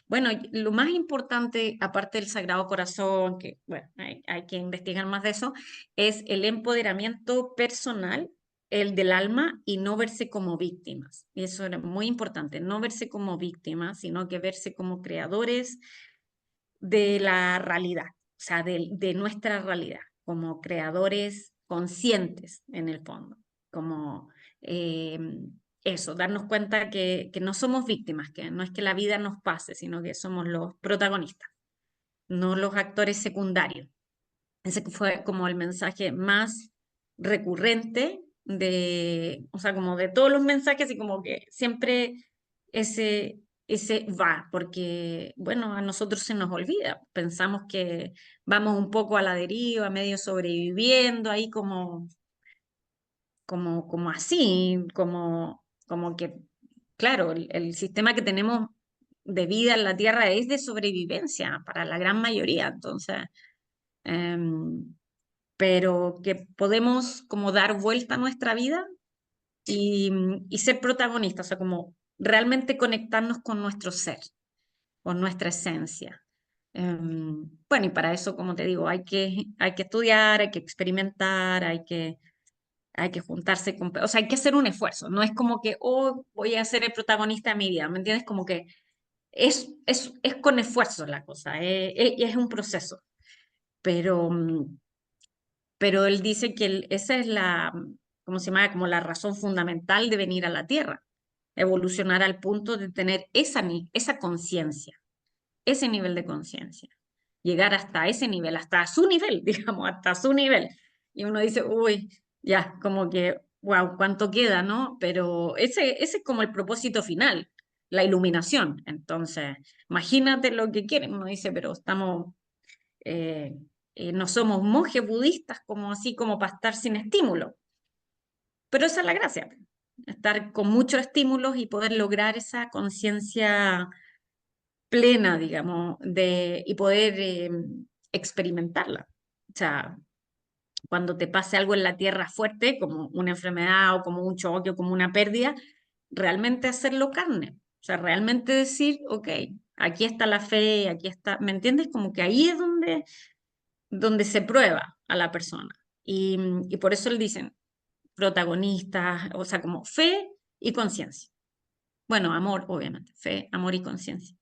Bueno, lo más importante, aparte del Sagrado Corazón, que bueno, hay que investigar más de eso, es el empoderamiento personal, el del alma, y no verse como víctimas. Y eso era muy importante, no verse como víctimas, sino que verse como creadores de la realidad, o sea, de nuestra realidad, como creadores conscientes en el fondo, como eh, eso, darnos cuenta que no somos víctimas, que no es que la vida nos pase, sino que somos los protagonistas, no los actores secundarios. Ese fue como el mensaje más recurrente o sea, como de todos los mensajes y como que siempre ese va, porque, bueno, a nosotros se nos olvida. Pensamos que vamos un poco a la deriva, medio sobreviviendo, ahí como así, como que, claro, el sistema que tenemos de vida en la Tierra es de sobrevivencia para la gran mayoría. Entonces, em, pero que podemos como dar vuelta a nuestra vida y ser protagonistas, o sea, como realmente conectarnos con nuestro ser, con nuestra esencia. Bueno, y para eso, como te digo, hay que estudiar, hay que experimentar, hay que juntarse con, o sea, hay que hacer un esfuerzo, no es como que, oh, voy a ser el protagonista de mi vida, ¿me entiendes? Como que es con esfuerzo la cosa, es un proceso, pero, pero él dice que esa es ¿cómo se llama? Como la razón fundamental de venir a la Tierra, evolucionar al punto de tener esa conciencia, ese nivel de conciencia, llegar hasta ese nivel, hasta su nivel, digamos, hasta su nivel. Y uno dice, uy, ya, como que, wow, cuánto queda, ¿no? Pero ese es como el propósito final. la iluminación. Entonces, imagínate lo que quieren. Uno dice, pero estamos, no somos monjes budistas como así como para estar sin estímulo. Pero esa es la gracia, estar con muchos estímulos y poder lograr esa conciencia plena, digamos, y poder experimentarla. O sea, cuando te pase algo en la tierra fuerte, como una enfermedad o como un choque o como una pérdida, realmente hacerlo carne. O sea, realmente decir, ok, aquí está la fe, aquí está, ¿me entiendes? Como que ahí es donde se prueba a la persona. Y por eso le dicen protagonistas, o sea, como fe y conciencia. Bueno, amor, obviamente, fe, amor y conciencia.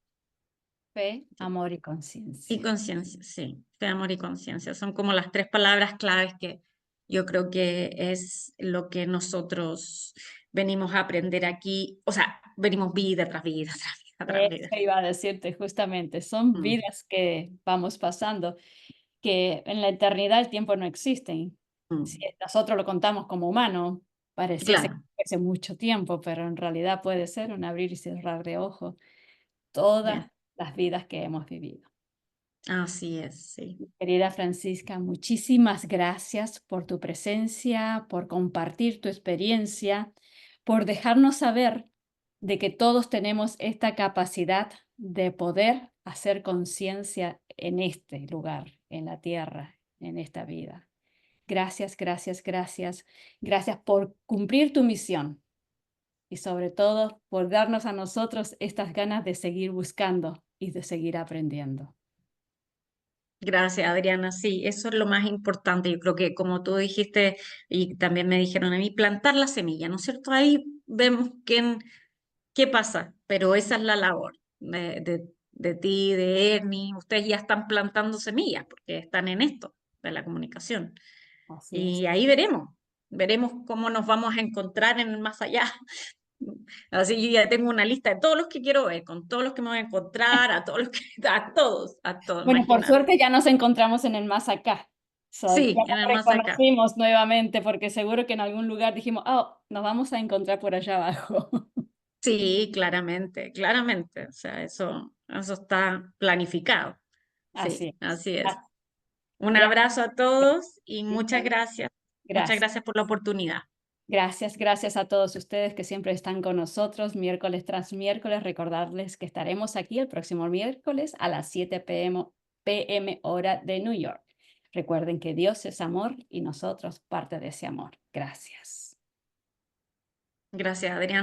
Fe, Sí. amor y Y conciencia. conciencia, sí, fe, amor y conciencia. Son como las tres palabras claves que yo creo que es lo que nosotros venimos a aprender aquí. O sea, venimos vida tras vida, tras vida, tras vida. Eso iba a decirte justamente, son Mm, vidas que vamos pasando, que en la eternidad el tiempo no existe. Si mm. nosotros lo contamos como humano, pareciese que Claro, hace mucho tiempo, pero en realidad puede ser un abrir y cerrar de ojos todas bien. las vidas que hemos vivido. Así es, sí. Querida Francisca, muchísimas gracias por tu presencia, por compartir tu experiencia, por dejarnos saber de que todos tenemos esta capacidad de poder hacer conciencia en este lugar, en la tierra, en esta vida. Gracias, gracias, gracias. Gracias por cumplir tu misión y sobre todo por darnos a nosotros estas ganas de seguir buscando y de seguir aprendiendo. Gracias, Adriana. Sí, eso es lo más importante. Yo creo que como tú dijiste y también me dijeron a mí, plantar la semilla, ¿no es cierto? Ahí vemos qué pasa, pero esa es la labor de ti, de Ernie. Ustedes ya están plantando semillas porque están en esto de la comunicación. Así es. Y ahí veremos cómo nos vamos a encontrar en el más allá. Así yo ya tengo una lista de todos los que quiero ver, con todos los que me voy a encontrar, a todos los que, a todos, Bueno, por imagínate. suerte ya nos encontramos en el más acá. Ya Sí, en nos el más acá. reconocimos nuevamente porque seguro que en algún lugar dijimos, oh, nos vamos a encontrar por allá abajo. Sí, claramente, claramente. O sea, eso está planificado. Así Sí, es. así es. Un Gracias. abrazo a todos y muchas gracias. Muchas Gracias. gracias por la oportunidad. Gracias, gracias a todos ustedes que siempre están con nosotros miércoles tras miércoles. Recordarles que estaremos aquí el próximo miércoles a las 7 p.m. hora de New York. Recuerden que Dios es amor y nosotros parte de ese amor. Gracias. Gracias, Adrián.